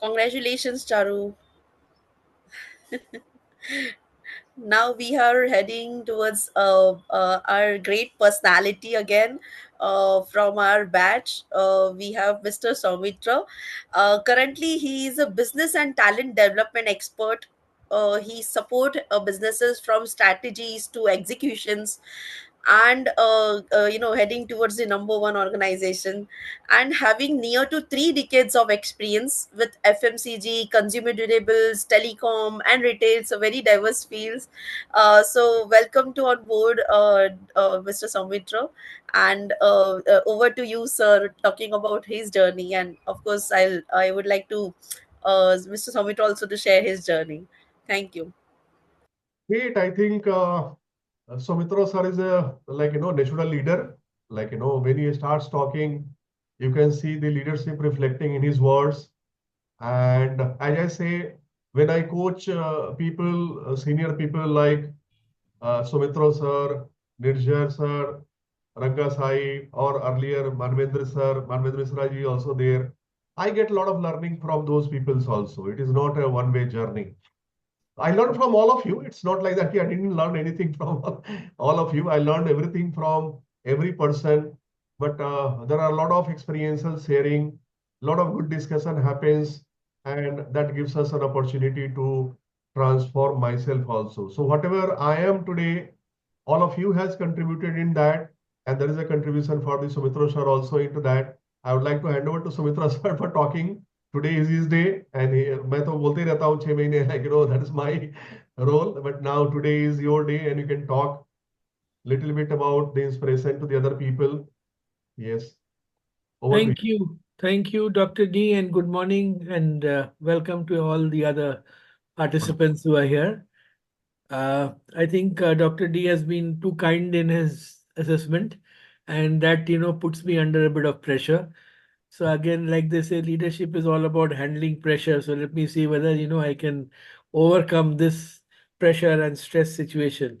Congratulations, Charu. Now we are heading towards our great personality again from our batch. We have Mr. Soumitra. Currently, he is a business and talent development expert. He support businesses from strategies to executions, and heading towards the number one organization, and having near to 3 decades of experience with FMCG, consumer durables, telecom, and retail, so very diverse fields. So welcome to on board, Mr. Soumitra, and over to you, sir, talking about his journey. And of course, I would like to Mr. Soumitra also to share his journey. Thank you. Great. I think Soumitra sir is a natural leader. When he starts talking, you can see the leadership reflecting in his words. And as I say, when I coach people, senior people like Soumitra sir, Nirjar sir, Ranga Sai, or earlier Manvendra sir, Manvendra Misra ji also there. I get a lot of learning from those peoples also. It is not a one-way journey. I learned from all of you. It's not like that. I didn't learn anything from all of you. I learned everything from every person. But there are a lot of experiential sharing, a lot of good discussion happens, and that gives us an opportunity to transform myself also. So whatever I am today, all of you has contributed in that, and there is a contribution for the Sumitra sir also into that. I would like to hand over to Sumitra sir for talking. Today is his day, and मैं तो बोलते ही रहता हूँ 6 महीने, that is my role. But now today is your day, and you can talk little bit about the inspiration to the other people. Yes, over to you. Thank you. Thank you, Dr. D, and good morning, and welcome to all the other participants who are here. I think Dr. D has been too kind in his assessment, and that, puts me under a bit of pressure. So again, like they say, leadership is all about handling pressure. So let me see whether, I can overcome this pressure and stress situation.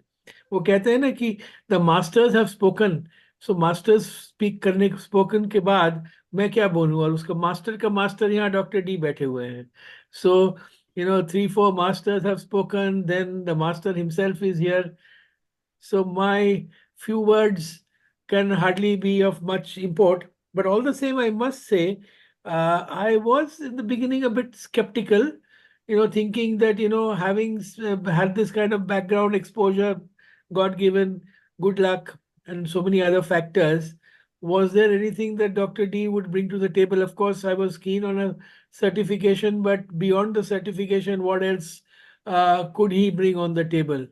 वो कहते हैं ना कि the masters have spoken. So masters speak करने spoken के बाद मैं क्या बोलूँ, और उसका मास्टर का मास्टर यहाँ डॉक्टर डी बैठे हुए हैं. So 3-4 masters have spoken, then the master himself is here. So my few words can hardly be of much import, but all the same, I must say, I was in the beginning a bit skeptical, thinking that, having had this kind of background exposure, God given, good luck, and so many other factors, was there anything that Dr. D would bring to the table? Of course, I was keen on a certification, but beyond the certification, what else could he bring on the table?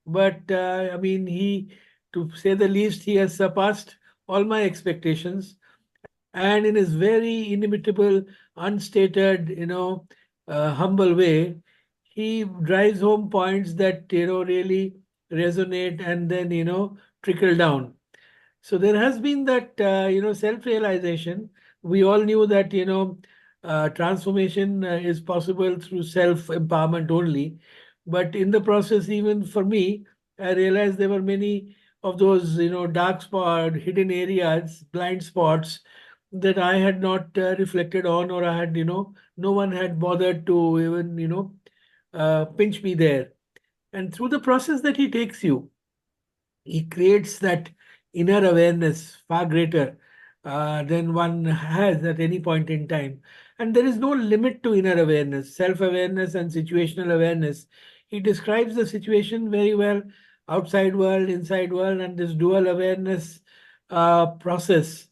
But I mean, to say the least, he has surpassed all my expectations. And in his very inimitable, unstated, humble way, he drives home points that, really resonate and then, trickle down. So there has been that, self-realization. We all knew that, transformation is possible through self-empowerment only. But in the process, even for me, I realized there were many of those, dark spot, hidden areas, blind spots that I had not reflected on, or I had, no one had bothered to even, pinch me there. And through the process that he takes you, he creates that inner awareness far greater than one has at any point in time. And there is no limit to inner awareness, self awareness, and situational awareness. He describes the situation very well, outside world, inside world, and this dual awareness process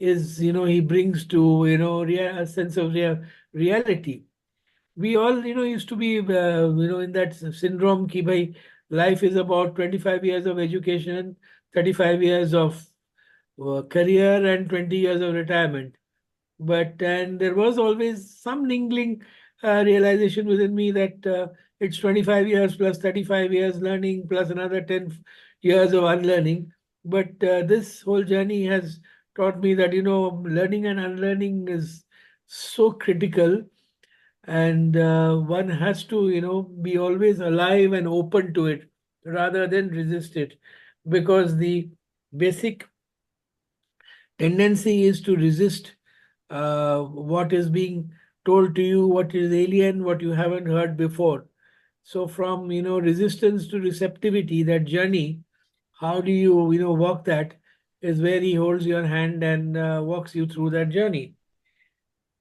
is, he brings to, a sense of reality. We all, used to be, in that syndrome ki bhai, life is about 25 years of education, 35 years of career and 20 years of retirement. And there was always some niggling realization within me that it's 25 years plus 35 years learning plus another 10 years of unlearning. But this whole journey has taught me that, learning and unlearning is so critical, and one has to, be always alive and open to it rather than resist it, because the basic tendency is to resist what is being told to you, what is alien, what you haven't heard before. So from resistance to receptivity, that journey, how do you walk that, is where he holds your hand and walks you through that journey.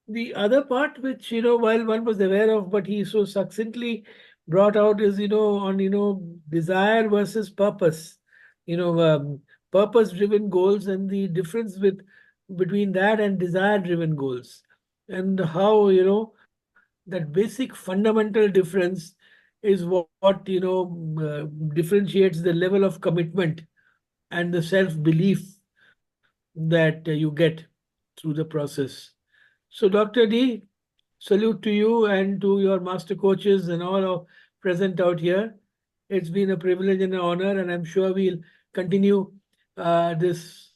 The other part, which while one was aware of, but he so succinctly brought out, is on desire versus purpose. Purpose driven goals, and the difference between that and desire driven goals, and how that basic fundamental difference is what differentiates the level of commitment and the self belief that you get through the process. So, Dr. D, salute to you and to your master coaches and all are present out here. It's been a privilege and an honor, and I'm sure we'll continue this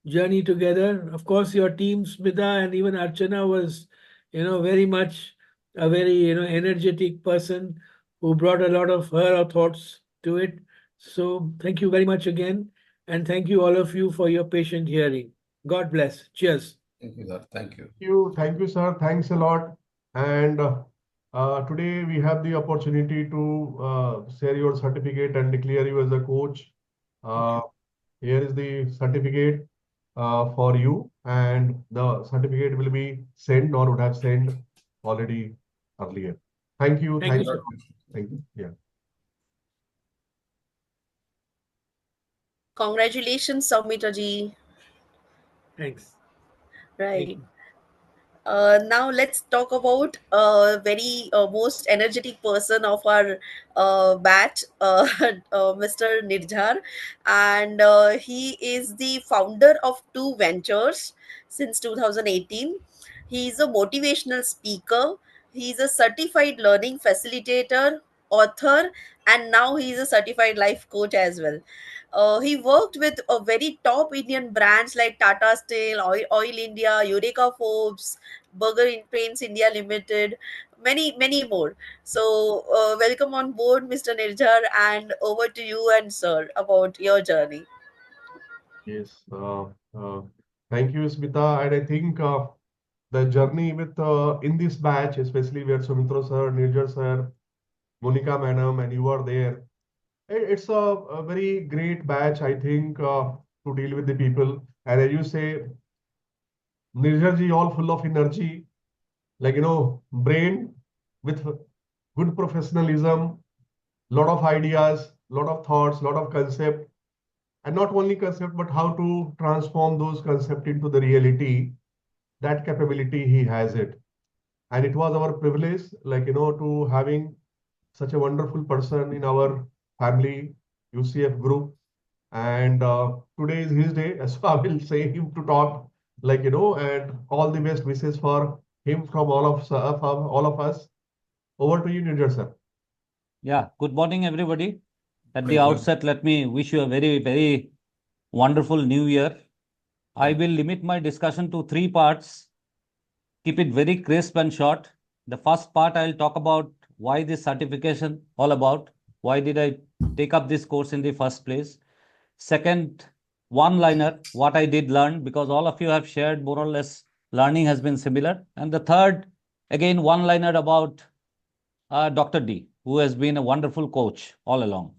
journey together. Of course, your team, Smita and even Archana, was, very much a very, energetic person who brought a lot of her thoughts to it. So thank you very much again. And thank you all of you for your patient hearing. God bless. Cheers. Thank you, sir. Thank you. Thank you, sir. Thanks a lot. And today we have the opportunity to share your certificate and declare you as a coach. Here is the certificate for you, and the certificate will be sent or would have sent already earlier. Thank you. Thank you, sir. Thank you. Yeah. Congratulations, Soumitra ji. Thanks. Right. Thank you. Now let's talk about very most energetic person of our batch, Mr. Nirjar, and he is the founder of two ventures since 2018. He is a motivational speaker. He is a certified learning facilitator, author, and now he is a certified life coach as well. He worked with a very top Indian brands like Tata Steel, Oil India, Eureka Forbes, Burger in Paints India Limited, many more. So, welcome on board, Mr. Nirjar, and over to you and sir about your journey. Yes. Thank you, Smita. And I think the journey with in this batch, especially where Sumitra sir, Nirjar sir, Monica madam, and you are there. It's a very great batch, I think, to deal with the people. And as you say, Nirjar ji, all full of energy, like, brain with good professionalism, lot of ideas, lot of thoughts, lot of concept, and not only concept, but how to transform those concepts into the reality. That capability he has it. And it was our privilege, like, to having such a wonderful person in our family, UCF group. And today is his day, so I will say him to talk, like, and all the best wishes for him from all of us. Over to you, Nirjar sir. Yeah, good morning, everybody. At the Thank you. outset, let me wish you a very, very wonderful new year. I will limit my discussion to three parts. Keep it very crisp and short. The first part, I'll talk about why this certification all about. Why did I take up this course in the first place? Second, one-liner, what I did learn, because all of you have shared more or less learning has been similar. And the third, again, one-liner about Dr. D, who has been a wonderful coach all along.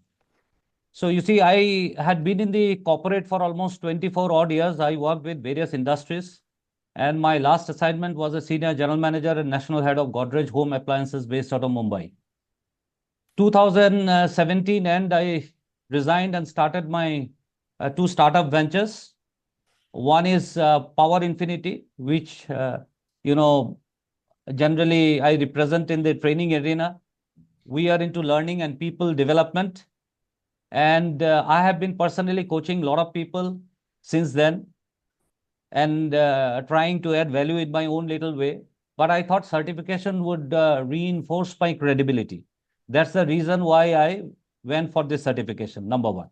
So you see, I had been in the corporate for almost 24 odd years. I worked with various industries. And my last assignment was a senior general manager and national head of Godrej Home Appliances based out of Mumbai. 2017 and I resigned and started my two startup ventures. One is Power Infinity, which, generally I represent in the training arena. We are into learning and people development. And I have been personally coaching a lot of people since then and trying to add value in my own little way. But I thought certification would reinforce my credibility. That's the reason why I went for this certification, number one.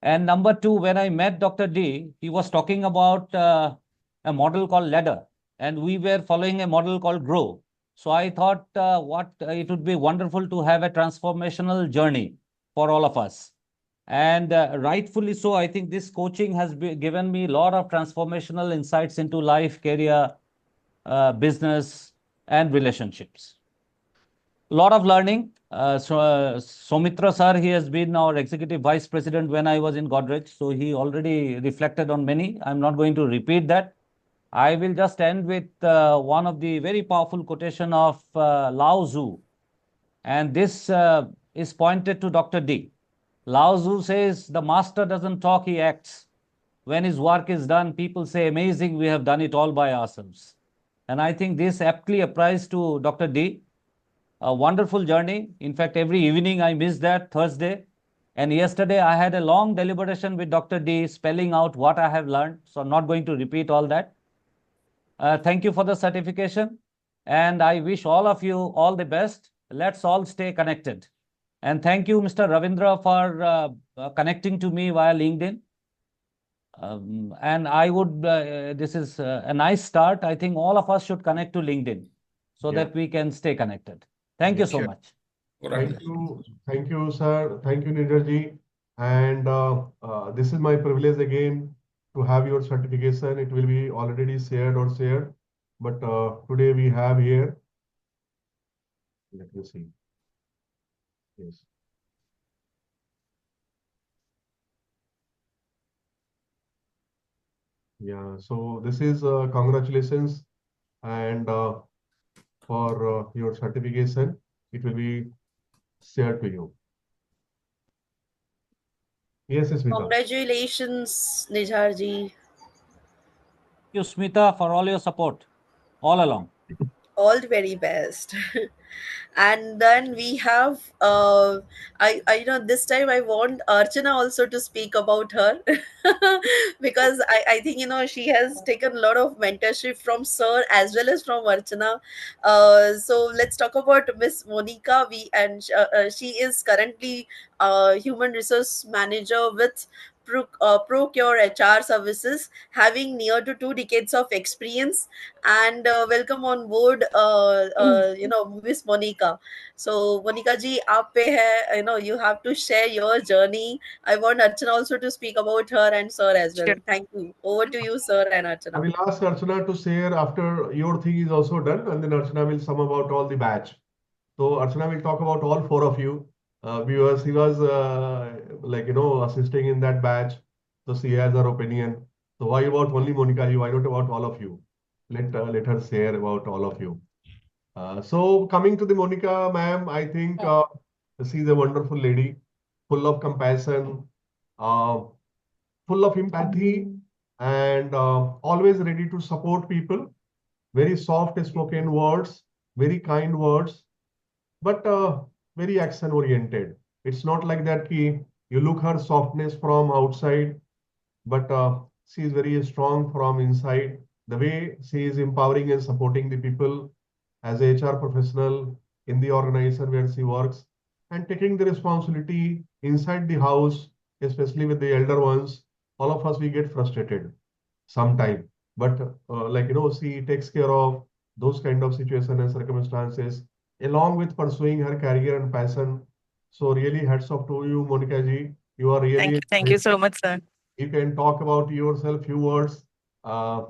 And number two, when I met Dr. D, he was talking about a model called ladder, and we were following a model called grow. So I thought it would be wonderful to have a transformational journey for all of us. And rightfully so, I think this coaching has given me a lot of transformational insights into life, career, business, and relationships. A lot of learning. Soumitra sir, he has been our executive vice president when I was in Godrej. So he already reflected on many. I'm not going to repeat that. I will just end with one of the very powerful quotation of Lao Tzu. And this is pointed to Dr. D. Lao Tzu says, the master doesn't talk, he acts. When his work is done, people say, amazing, we have done it all by ourselves. And I think this aptly applies to Dr. D. A wonderful journey. In fact, every evening I miss that Thursday. And yesterday I had a long deliberation with Dr. D, spelling out what I have learned. So I'm not going to repeat all that. Thank you for the certification. And I wish all of you all the best. Let's all stay connected. And thank you, Mr. Ravindra, for connecting to me via LinkedIn. And I would, this is a nice start. I think all of us should connect to LinkedIn so that we can stay connected. Thank you so much. Thank you, sir. Thank you, Nidarji. And this is my privilege again to have your certification. It will be already shared, but today we have here. Let me see. Yes. Yeah. So this is congratulations, and for your certification, it will be shared to you. Yes, Smita. Congratulations, Nijarji. Thank you, Smita, for all your support all along. All the very best. And then we have I know this time I want Archana also to speak about her because I think she has taken a lot of mentorship from sir as well as from Archana. So let's talk about Miss Monica. She is currently human resource manager with Procure HR services, having near to 2 decades of experience. And welcome on board, Miss Monica. So Monica ji, aap pe hai, you have to share your journey. I want Archana also to speak about her and sir as well. Thank you. Over to you, sir and I Archana. will ask Archana to share after your thing is also done, and then Archana will sum about all the batch. So Archana will talk about all four of you. Viewers, he was assisting in that batch. So she has her opinion. So why about only Monica? Why not about all of you? Let her share about all of you. So coming to the Monica ma'am, I think she's a wonderful lady, full of compassion, uh, full of empathy, and always ready to support people. Very soft spoken words, very kind words, but very action oriented. It's not like that you look her softness from outside, but she is very strong from inside. The way she is empowering and supporting the people as a HR professional in the organization where she works, and taking the responsibility inside the house, especially with the elder ones. All of us, we get frustrated sometime, but she takes care of those kind of situations and circumstances along with pursuing her career and passion. So really hats off to you, Monica ji. You are really Thank you so much, sir. you can talk about yourself few words. That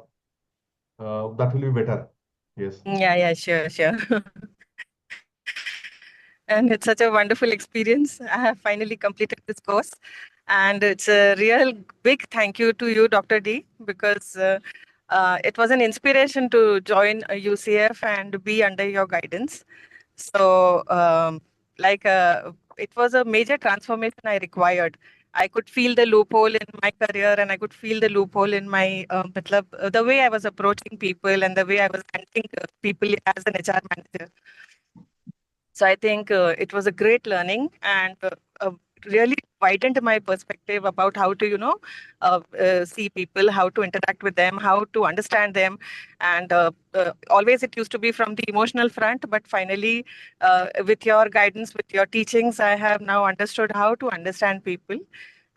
will be better. Yes. Yeah, sure. And it's such a wonderful experience. I have finally completed this course. And it's a real big thank you to you, Dr. D, because it was an inspiration to join UCF and be under your guidance. So, it was a major transformation I required. I could feel the loophole in my career, and I could feel the loophole in my the way I was approaching people and the way I was handling people as an HR manager. So I think it was a great learning, and really widened my perspective about how to, see people, how to interact with them, how to understand them. And always it used to be from the emotional front, but finally, with your guidance, with your teachings, I have now understood how to understand people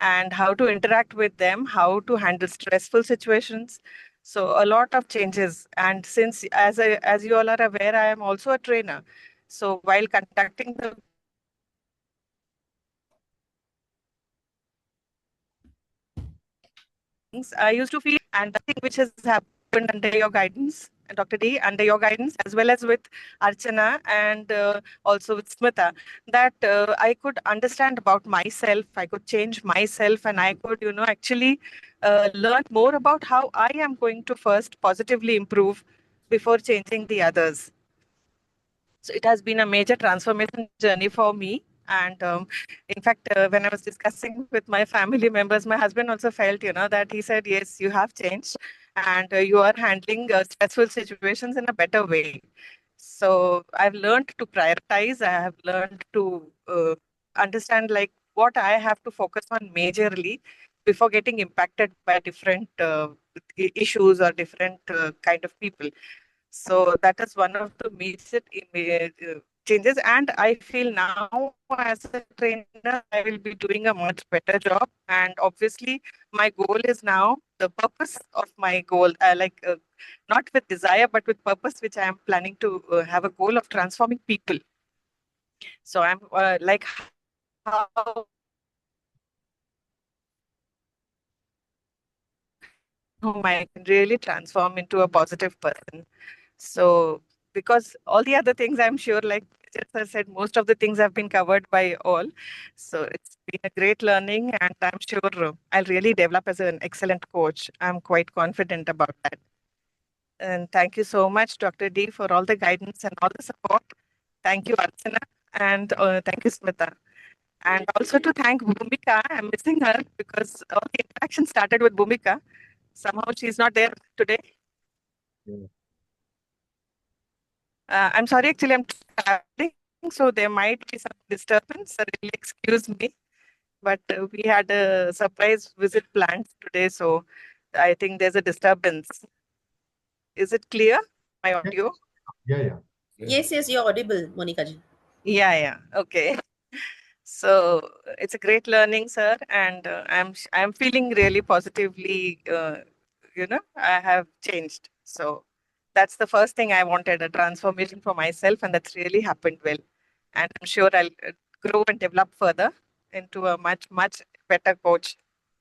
and how to interact with them, how to handle stressful situations. So a lot of changes. And since, as you all are aware, I am also a trainer. So while conducting the things, I used to feel, and the thing which has happened under your guidance, Dr. D, under your guidance, as well as with Archana and also with Smita, that I could understand about myself, I could change myself, and I could, actually learn more about how I am going to first positively improve before changing the others. So it has been a major transformation journey for me. And in fact, when I was discussing with my family members, my husband also felt, that he said, yes, you have changed and you are handling stressful situations in a better way. So I've learned to prioritize. I have learned to understand like what I have to focus on majorly before getting impacted by different issues or different kind of people. So that is one of the major changes. And I feel now as a trainer, I will be doing a much better job. And obviously, my goal is now the purpose of my goal, not with desire, but with purpose, which I am planning to have a goal of transforming people. So I'm like how whom I can really transform into a positive person. So, because all the other things, I'm sure, like just I said, most of the things have been covered by all. So, it's been a great learning, and I'm sure I'll really develop as an excellent coach. I'm quite confident about that. And thank you so much, Dr. D, for all the guidance and all the support. Thank you, Archana, and thank you, Smita. And also to thank Bhumika. I'm missing her because all the interaction started with Bhumika. Somehow she's not there today. Yeah. I'm sorry, actually, I'm traveling, so there might be some disturbance. So really excuse me. But we had a surprise visit planned today, so I think there's a disturbance. Is it clear, my audio? Yeah. Yes, yes, you're audible, Monica ji. Yeah. Okay. So it's a great learning, sir, and I'm feeling really positively. I have changed. So that's the first thing I wanted, a transformation for myself, and that's really happened well. And I'm sure I'll grow and develop further into a much better coach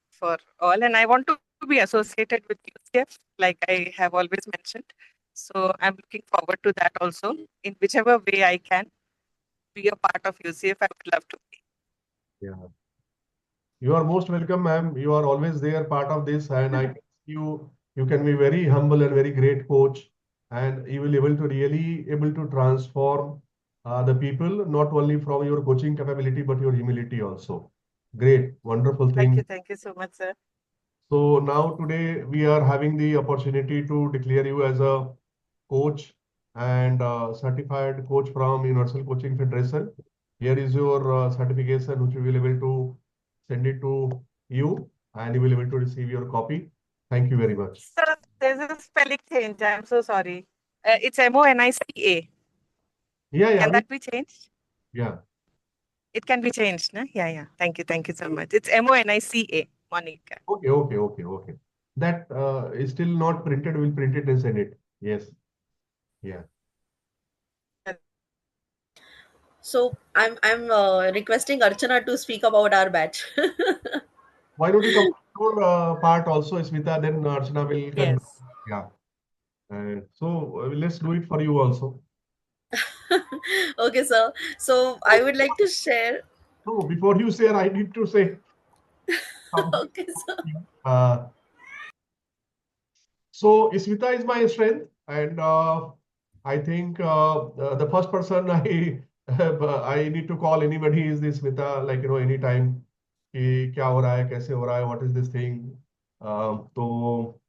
for all. And I want to be associated with UCF, like I have always mentioned. So I'm looking forward to that also. In whichever way I can be a part of UCF, I would love to be. Yeah. You are most welcome, ma'am. You are always there, part of this, and I can see you can be very humble and very great coach, and you will able to really able to transform the people, not only from your coaching capability, but your humility also. Great, wonderful thing. Thank you so much, sir. So now today we are having the opportunity to declare you as a coach and certified coach from Universal Coaching Federation. Here is your certification, which we will able to send it to you, and you will able to receive your copy. Thank you very much. Sir, there's a spelling change. I'm so sorry. It's Monica. Yeah. Can that be changed? Yeah. It can be changed, no? Yeah. Thank you so much. It's Monica, Monica. Okay. That is still not printed. We'll print it and send it. Yes. Yeah. So I'm requesting Archana to speak about our batch. Why don't you come your part also, Smita? Then Archana will conclude. Yes. Yeah. So let's do it for you also. Okay, sir. So I would like to share. No, before you say, I need to say something. Okay, sir. Uh, so Smita is my strength, and I think the first person I need to call anybody is this Smita. Like anytime कि क्या हो रहा है, कैसे हो रहा है, what is this thing? So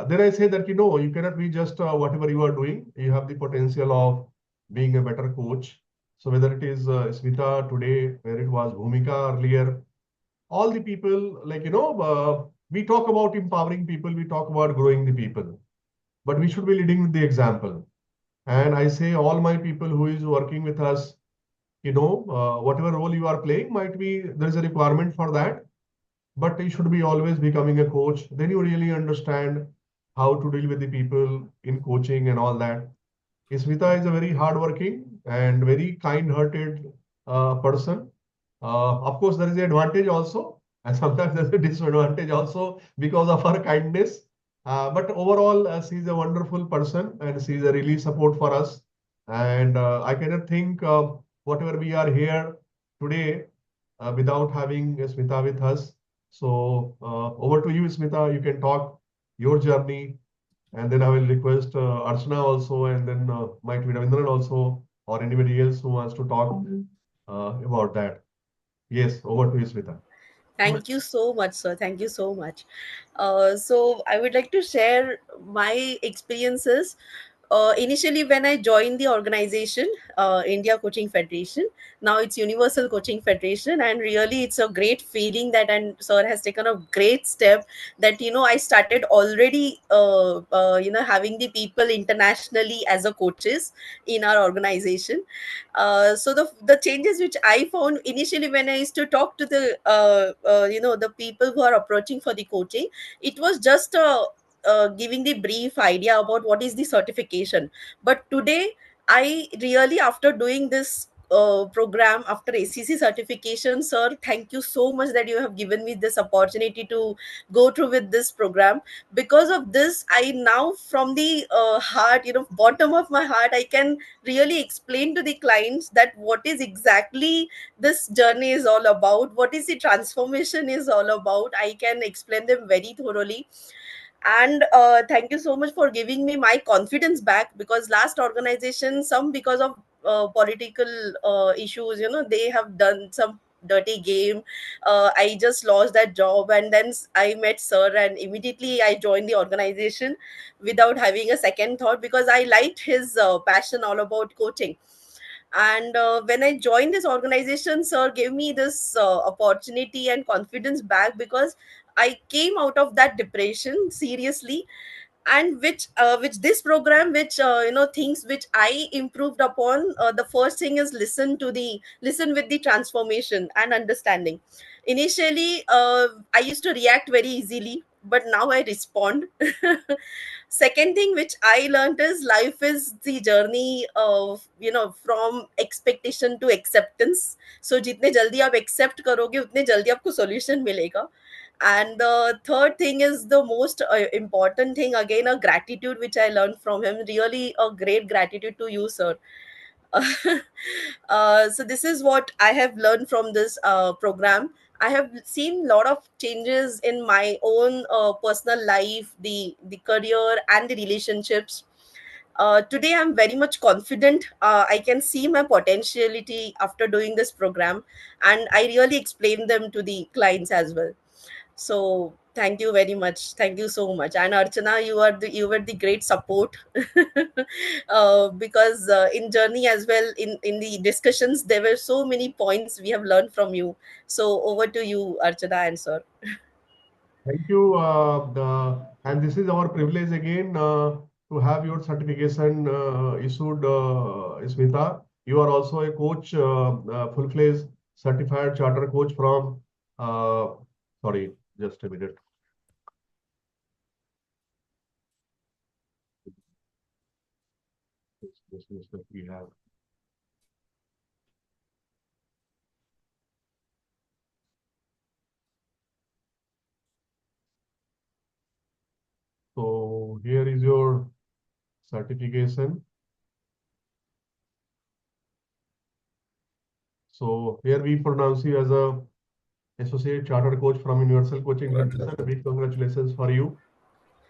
then I say that you cannot be just whatever you are doing. You have the potential of being a better coach. So whether it is Smita today, where it was Bhumika earlier, all the people, we talk about empowering people, we talk about growing the people, but we should be leading with the example. And I say all my people who is working with us, whatever role you are playing, might be there is a requirement for that, but you should be always becoming a coach. Then you really understand how to deal with the people in coaching and all that. Smita is a very hardworking and very kind-hearted person. Of course, there is an advantage also, and sometimes there's a disadvantage also because of her kindness. But overall, she's a wonderful person and she's a really support for us. And I cannot think whatever we are here today without having Smita with us. So over to you, Smita. You can talk your journey, and then I will request Archana also, and then might be Ravindran also, or anybody else who wants to talk about that. Yes, over to you, Smita. Thank you so much, sir. Thank you so much. So I would like to share my experiences. Initially, when I joined the organization, India Coaching Federation, now it's Universal Coaching Federation, and really it's a great feeling that, and sir has taken a great step that I started already having the people internationally as a coaches in our organization. So the changes which I found initially when I used to talk to the the people who are approaching for the coaching, it was just giving the brief idea about what is the certification. But today, I really, after doing this program, after ACC certification, sir, thank you so much that you have given me this opportunity to go through with this program. Because of this, I now, from the heart, bottom of my heart, I can really explain to the clients that what is exactly this journey is all about, what is the transformation is all about. I can explain them very thoroughly. And thank you so much for giving me my confidence back, because last organization, some because of political issues, they have done some dirty game. I just lost that job, and then I met sir, and immediately I joined the organization without having a second thought, because I liked his passion all about coaching. And when I joined this organization, sir gave me this opportunity and confidence back, because I came out of that depression seriously. And which this program, which things which I improved upon, the first thing is listen with the transformation and understanding. Initially, I used to react very easily, but now I respond. Second thing which I learned is life is the journey of, from expectation to acceptance. So जितने जल्दी आप accept करोगे, उतने जल्दी आपको solution मिलेगा. And the third thing is the most important thing, again, a gratitude which I learned from him. Really, a great gratitude to you, sir. So this is what I have learned from this program. I have seen a lot of changes in my own personal life, the career and the relationships. Today I'm very much confident. I can see my potentiality after doing this program, and I really explain them to the clients as well. So thank you very much. Thank you so much. And Archana, you were the great support. Because in journey as well, in the discussions, there were so many points we have learned from you. So over to you, Archana and sir. Thank you. And this is our privilege again to have your certification issued, Smita. You are also a coach, full-fledged certified charter coach from, sorry, just a minute. This that we have. So here is your certification. So here we pronounce you as a associate charter coach from Universal Coaching Federation. A big congratulations for you.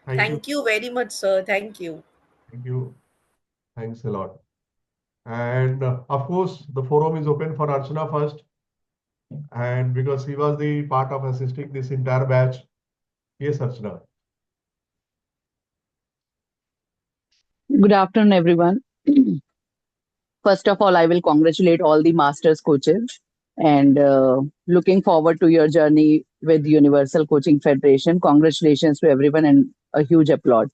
Thank you. Thank you very much, sir. Thank you. Thank you. Thanks a lot. And of course, the forum is open for Archana first. And because he was the part of assisting this entire batch. Yes, Archana. Good afternoon, everyone. First of all, I will congratulate all the masters coaches and looking forward to your journey with Universal Coaching Federation. Congratulations to everyone and a huge applaud.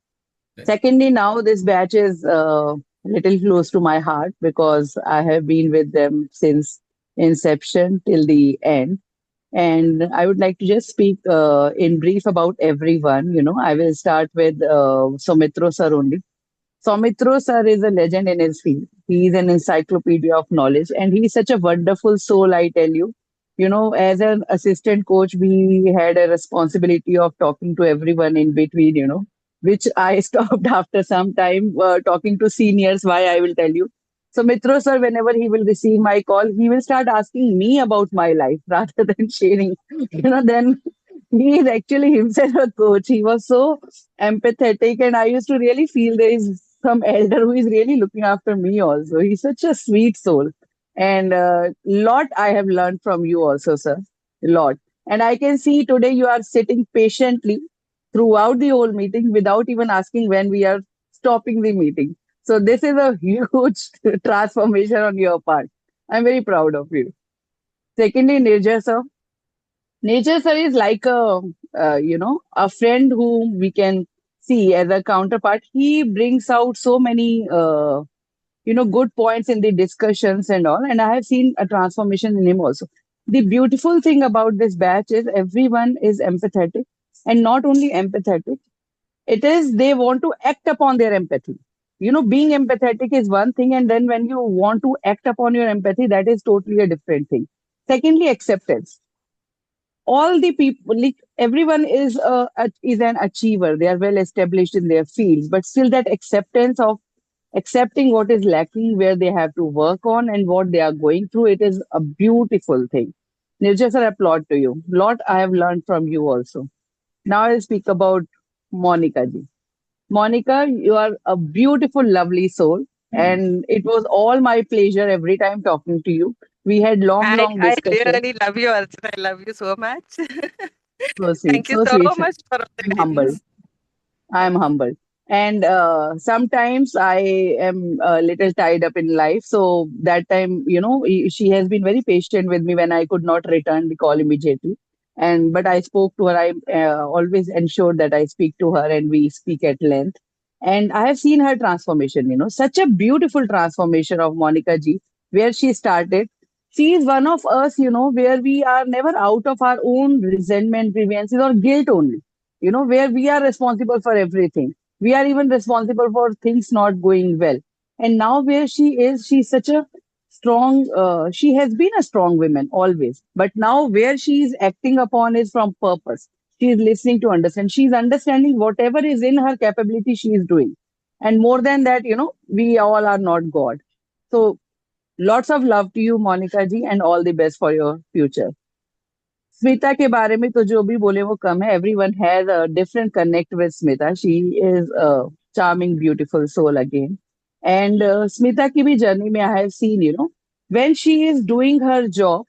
Secondly, now this batch is little close to my heart because I have been with them since inception till the end. And I would like to just speak in brief about everyone. I will start with Somitro sir only. Somitro sir is a legend in his field. He is an encyclopedia of knowledge, and he is such a wonderful soul, I tell you. As an assistant coach, we had a responsibility of talking to everyone in between, which I stopped after some time talking to seniors. Why, I will tell you. So, Mitro sir, whenever he will receive my call, he will start asking me about my life rather than sharing. Then he is actually himself a coach. He was so empathetic, and I used to really feel there is some elder who is really looking after me also. He's such a sweet soul, and lot I have learned from you also, sir. Lot. And I can see today you are sitting patiently throughout the whole meeting without even asking when we are stopping the meeting. So this is a huge transformation on your part. I'm very proud of you. Secondly, Nirja sir. Nature, sir, is like a friend whom we can see as a counterpart. He brings out so many, good points in the discussions and all. And I have seen a transformation in him also. The beautiful thing about this batch is everyone is empathetic, and not only empathetic, it is they want to act upon their empathy. Being empathetic is one thing, and then when you want to act upon your empathy, that is totally a different thing. Secondly, acceptance. All the people, like everyone is an achiever. They are well established in their fields, but still that acceptance of accepting what is lacking, where they have to work on, and what they are going through, it is a beautiful thing. Nirja sir, applaud to you. Lot I have learned from you also. Now I'll speak about Monica ji. Monica, you are a beautiful, lovely soul, and it was all my pleasure every time talking to you. We had long I discussions. really love you, Archana. I love you so much. So sweet, Thank you so so sweet. much for all the I'm humbled. guidance. I'm humbled. And sometimes I am a little tied up in life. So that time, she has been very patient with me when I could not return the call immediately. But I spoke to her. I always ensured that I speak to her and we speak at length. And I have seen her transformation, such a beautiful transformation of Monica ji, where she started. She is one of us, where we are never out of our own resentment, grievances, or guilt only, where we are responsible for everything. We are even responsible for things not going well. And now, where she is, she's such a strong, she has been a strong woman always. But now, where she is acting upon is from purpose. She is listening to understand. She is understanding whatever is in her capability, she is doing. And more than that, we all are not God. So, lots of love to you, Monica ji, and all the best for your future. Smita के बारे में तो जो भी बोले वो कम है. Everyone has a different connect with Smita. She is a charming, beautiful soul again. And Smita की भी journey में I have seen, when she is doing her job,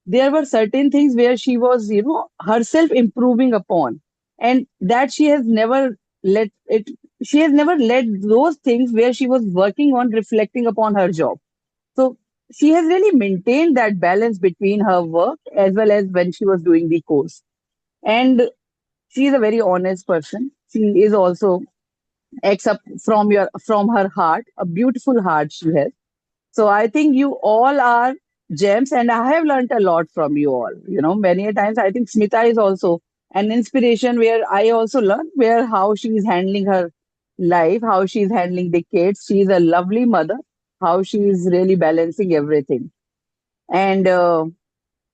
there were certain things where she was, herself improving upon, and that let it. She has never let those things where she was working on reflecting upon her job. So she has really maintained that balance between her work as well as when she was doing the course. And she is a very honest person. She is also acts up from her heart, a beautiful heart she has. So I think you all are gems, and I have learned a lot from you all. Many a times I think Smita is also an inspiration where I also learn where how she is handling her life, how she is handling the kids. She is a lovely mother, how she is really balancing everything. And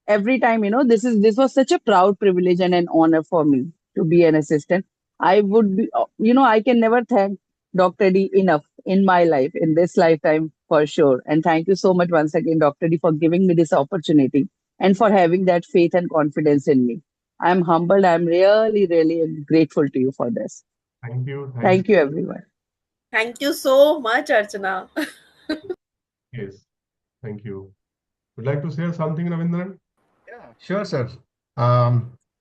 every time, this was such a proud privilege and an honor for me to be an assistant. I would be, I can never thank Dr. D enough in my life, in this lifetime for sure. And thank you so much once again, Dr. D, for giving me this opportunity and for having that faith and confidence in me. I'm humbled. I'm really, really grateful to you for this. Thank you. Thank you, everyone. Thank you so much, Archana. Yes, thank you. Would like to say something, Ravindran? Yeah, sure, sir.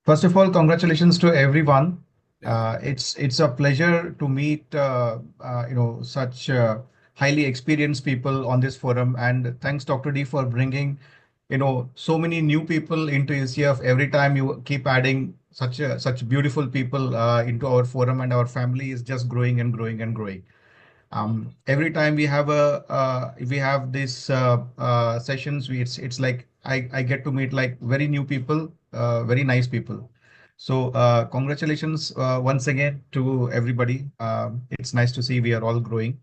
First of all, congratulations to everyone. It's a pleasure to meet such highly experienced people on this forum. And thanks, Dr. D, for bringing, so many new people into UCF. Every time you keep adding such beautiful people into our forum, and our family is just growing and growing and growing. Every time we have these sessions, it's like I get to meet like very new people, very nice people. So congratulations once again to everybody. It's nice to see we are all growing.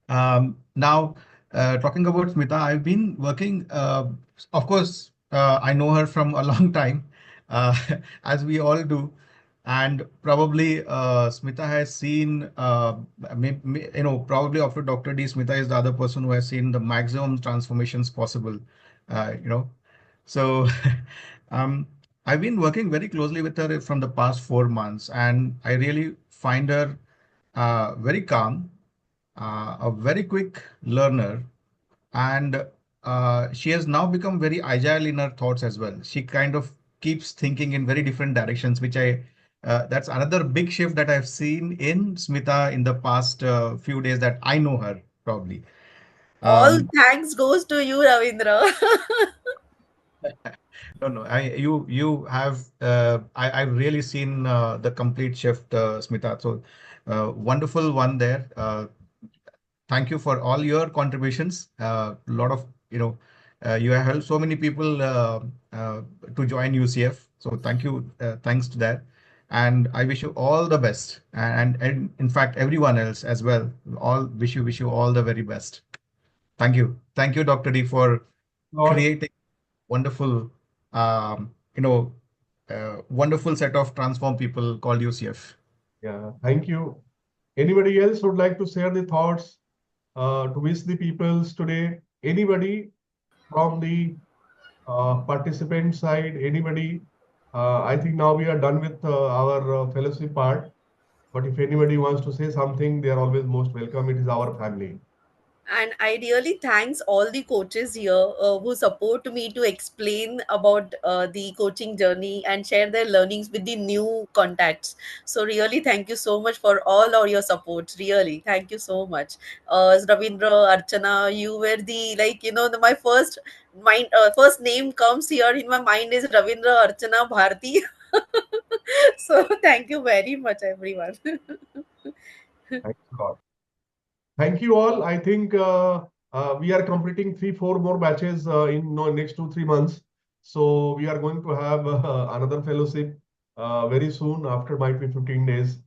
Now, talking about Smita, I've been working, of course, I know her from a long time, uh, as we all do. And probably Smita has seen, probably after Dr. D, Smita is the other person who has seen the maximum transformations possible, you know. So um, I've been working very closely with her from the past 4 months, and I really find her very calm, a very quick learner, and she has now become very agile in her thoughts as well. She kind of keeps thinking in very different directions, which that's another big shift that I've seen in Smita in the past few days that I know her probably. All Um, thanks goes to you, Ravindra. no, no, you have I've really seen the complete shift, Smita. So wonderful one there. Thank you for all your contributions. A lot of, you have helped so many people uh, to join UCF. So thank you. Thanks to that. And I wish you all the best. And in fact, everyone else as well. All wish you all the very best. Thank you. Thank you, Dr. D, for Lord, creating wonderful, um, you know, wonderful set of transform people called UCF. yeah, thank you. Anybody else would like to share the thoughts to wish the peoples today? Anybody from the participant side? Anybody? I think now we are done with our fellowship part. But if anybody wants to say something, they are always most welcome. It is our family. And I really thanks all the coaches here who support me to explain about the coaching journey and share their learnings with the new contacts. So really thank you so much for all of your support. Really thank you so much. Ravindra, Archana, you were the, like, my first name comes here in my mind is Ravindra, Archana, Bharti. So thank you very much, everyone. Thanks a lot. Thank you all. I think we are completing 3, 4 more batches in next 2, 3 months. So we are going to have another fellowship very soon after might be 15 days.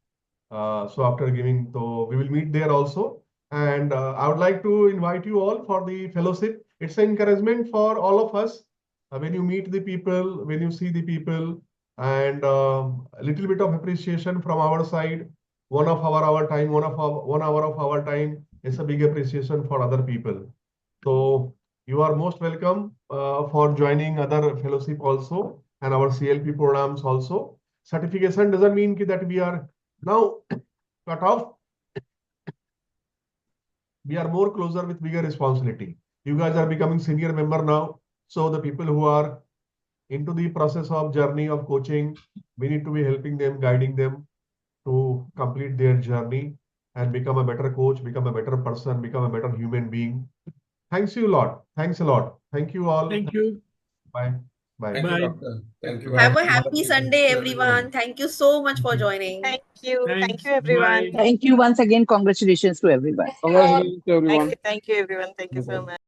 So after giving, so we will meet there also. And I would like to invite you all for the fellowship. It's an encouragement for all of us. When you meet the people, when you see the people, and a little bit of appreciation from our side. 1 hour time, 1 hour of our time is a big appreciation for other people. So you are most welcome for joining other fellowship also and our CLP programs also. Certification doesn't mean that we are now cut off. We are more closer with bigger responsibility. You guys are becoming senior member now. So the people who are into the process of journey of coaching, we need to be helping them, guiding them to complete their journey and become a better coach, become a better person, become a better human being. Thanks you a lot. Thanks a lot. Thank you all. Thank you. Bye. Bye. Thank you, Bye. doctor. Thank you very Have Bye. a much. happy Sunday, Thank you, everyone. everyone. Thank you so much Thank for you. joining. Thank you. Thank Thanks. you, everyone. Bye. Thank you once again. Congratulations to everyone. Congratulations to everyone. Thank you, everyone. Thank you so Bye. much.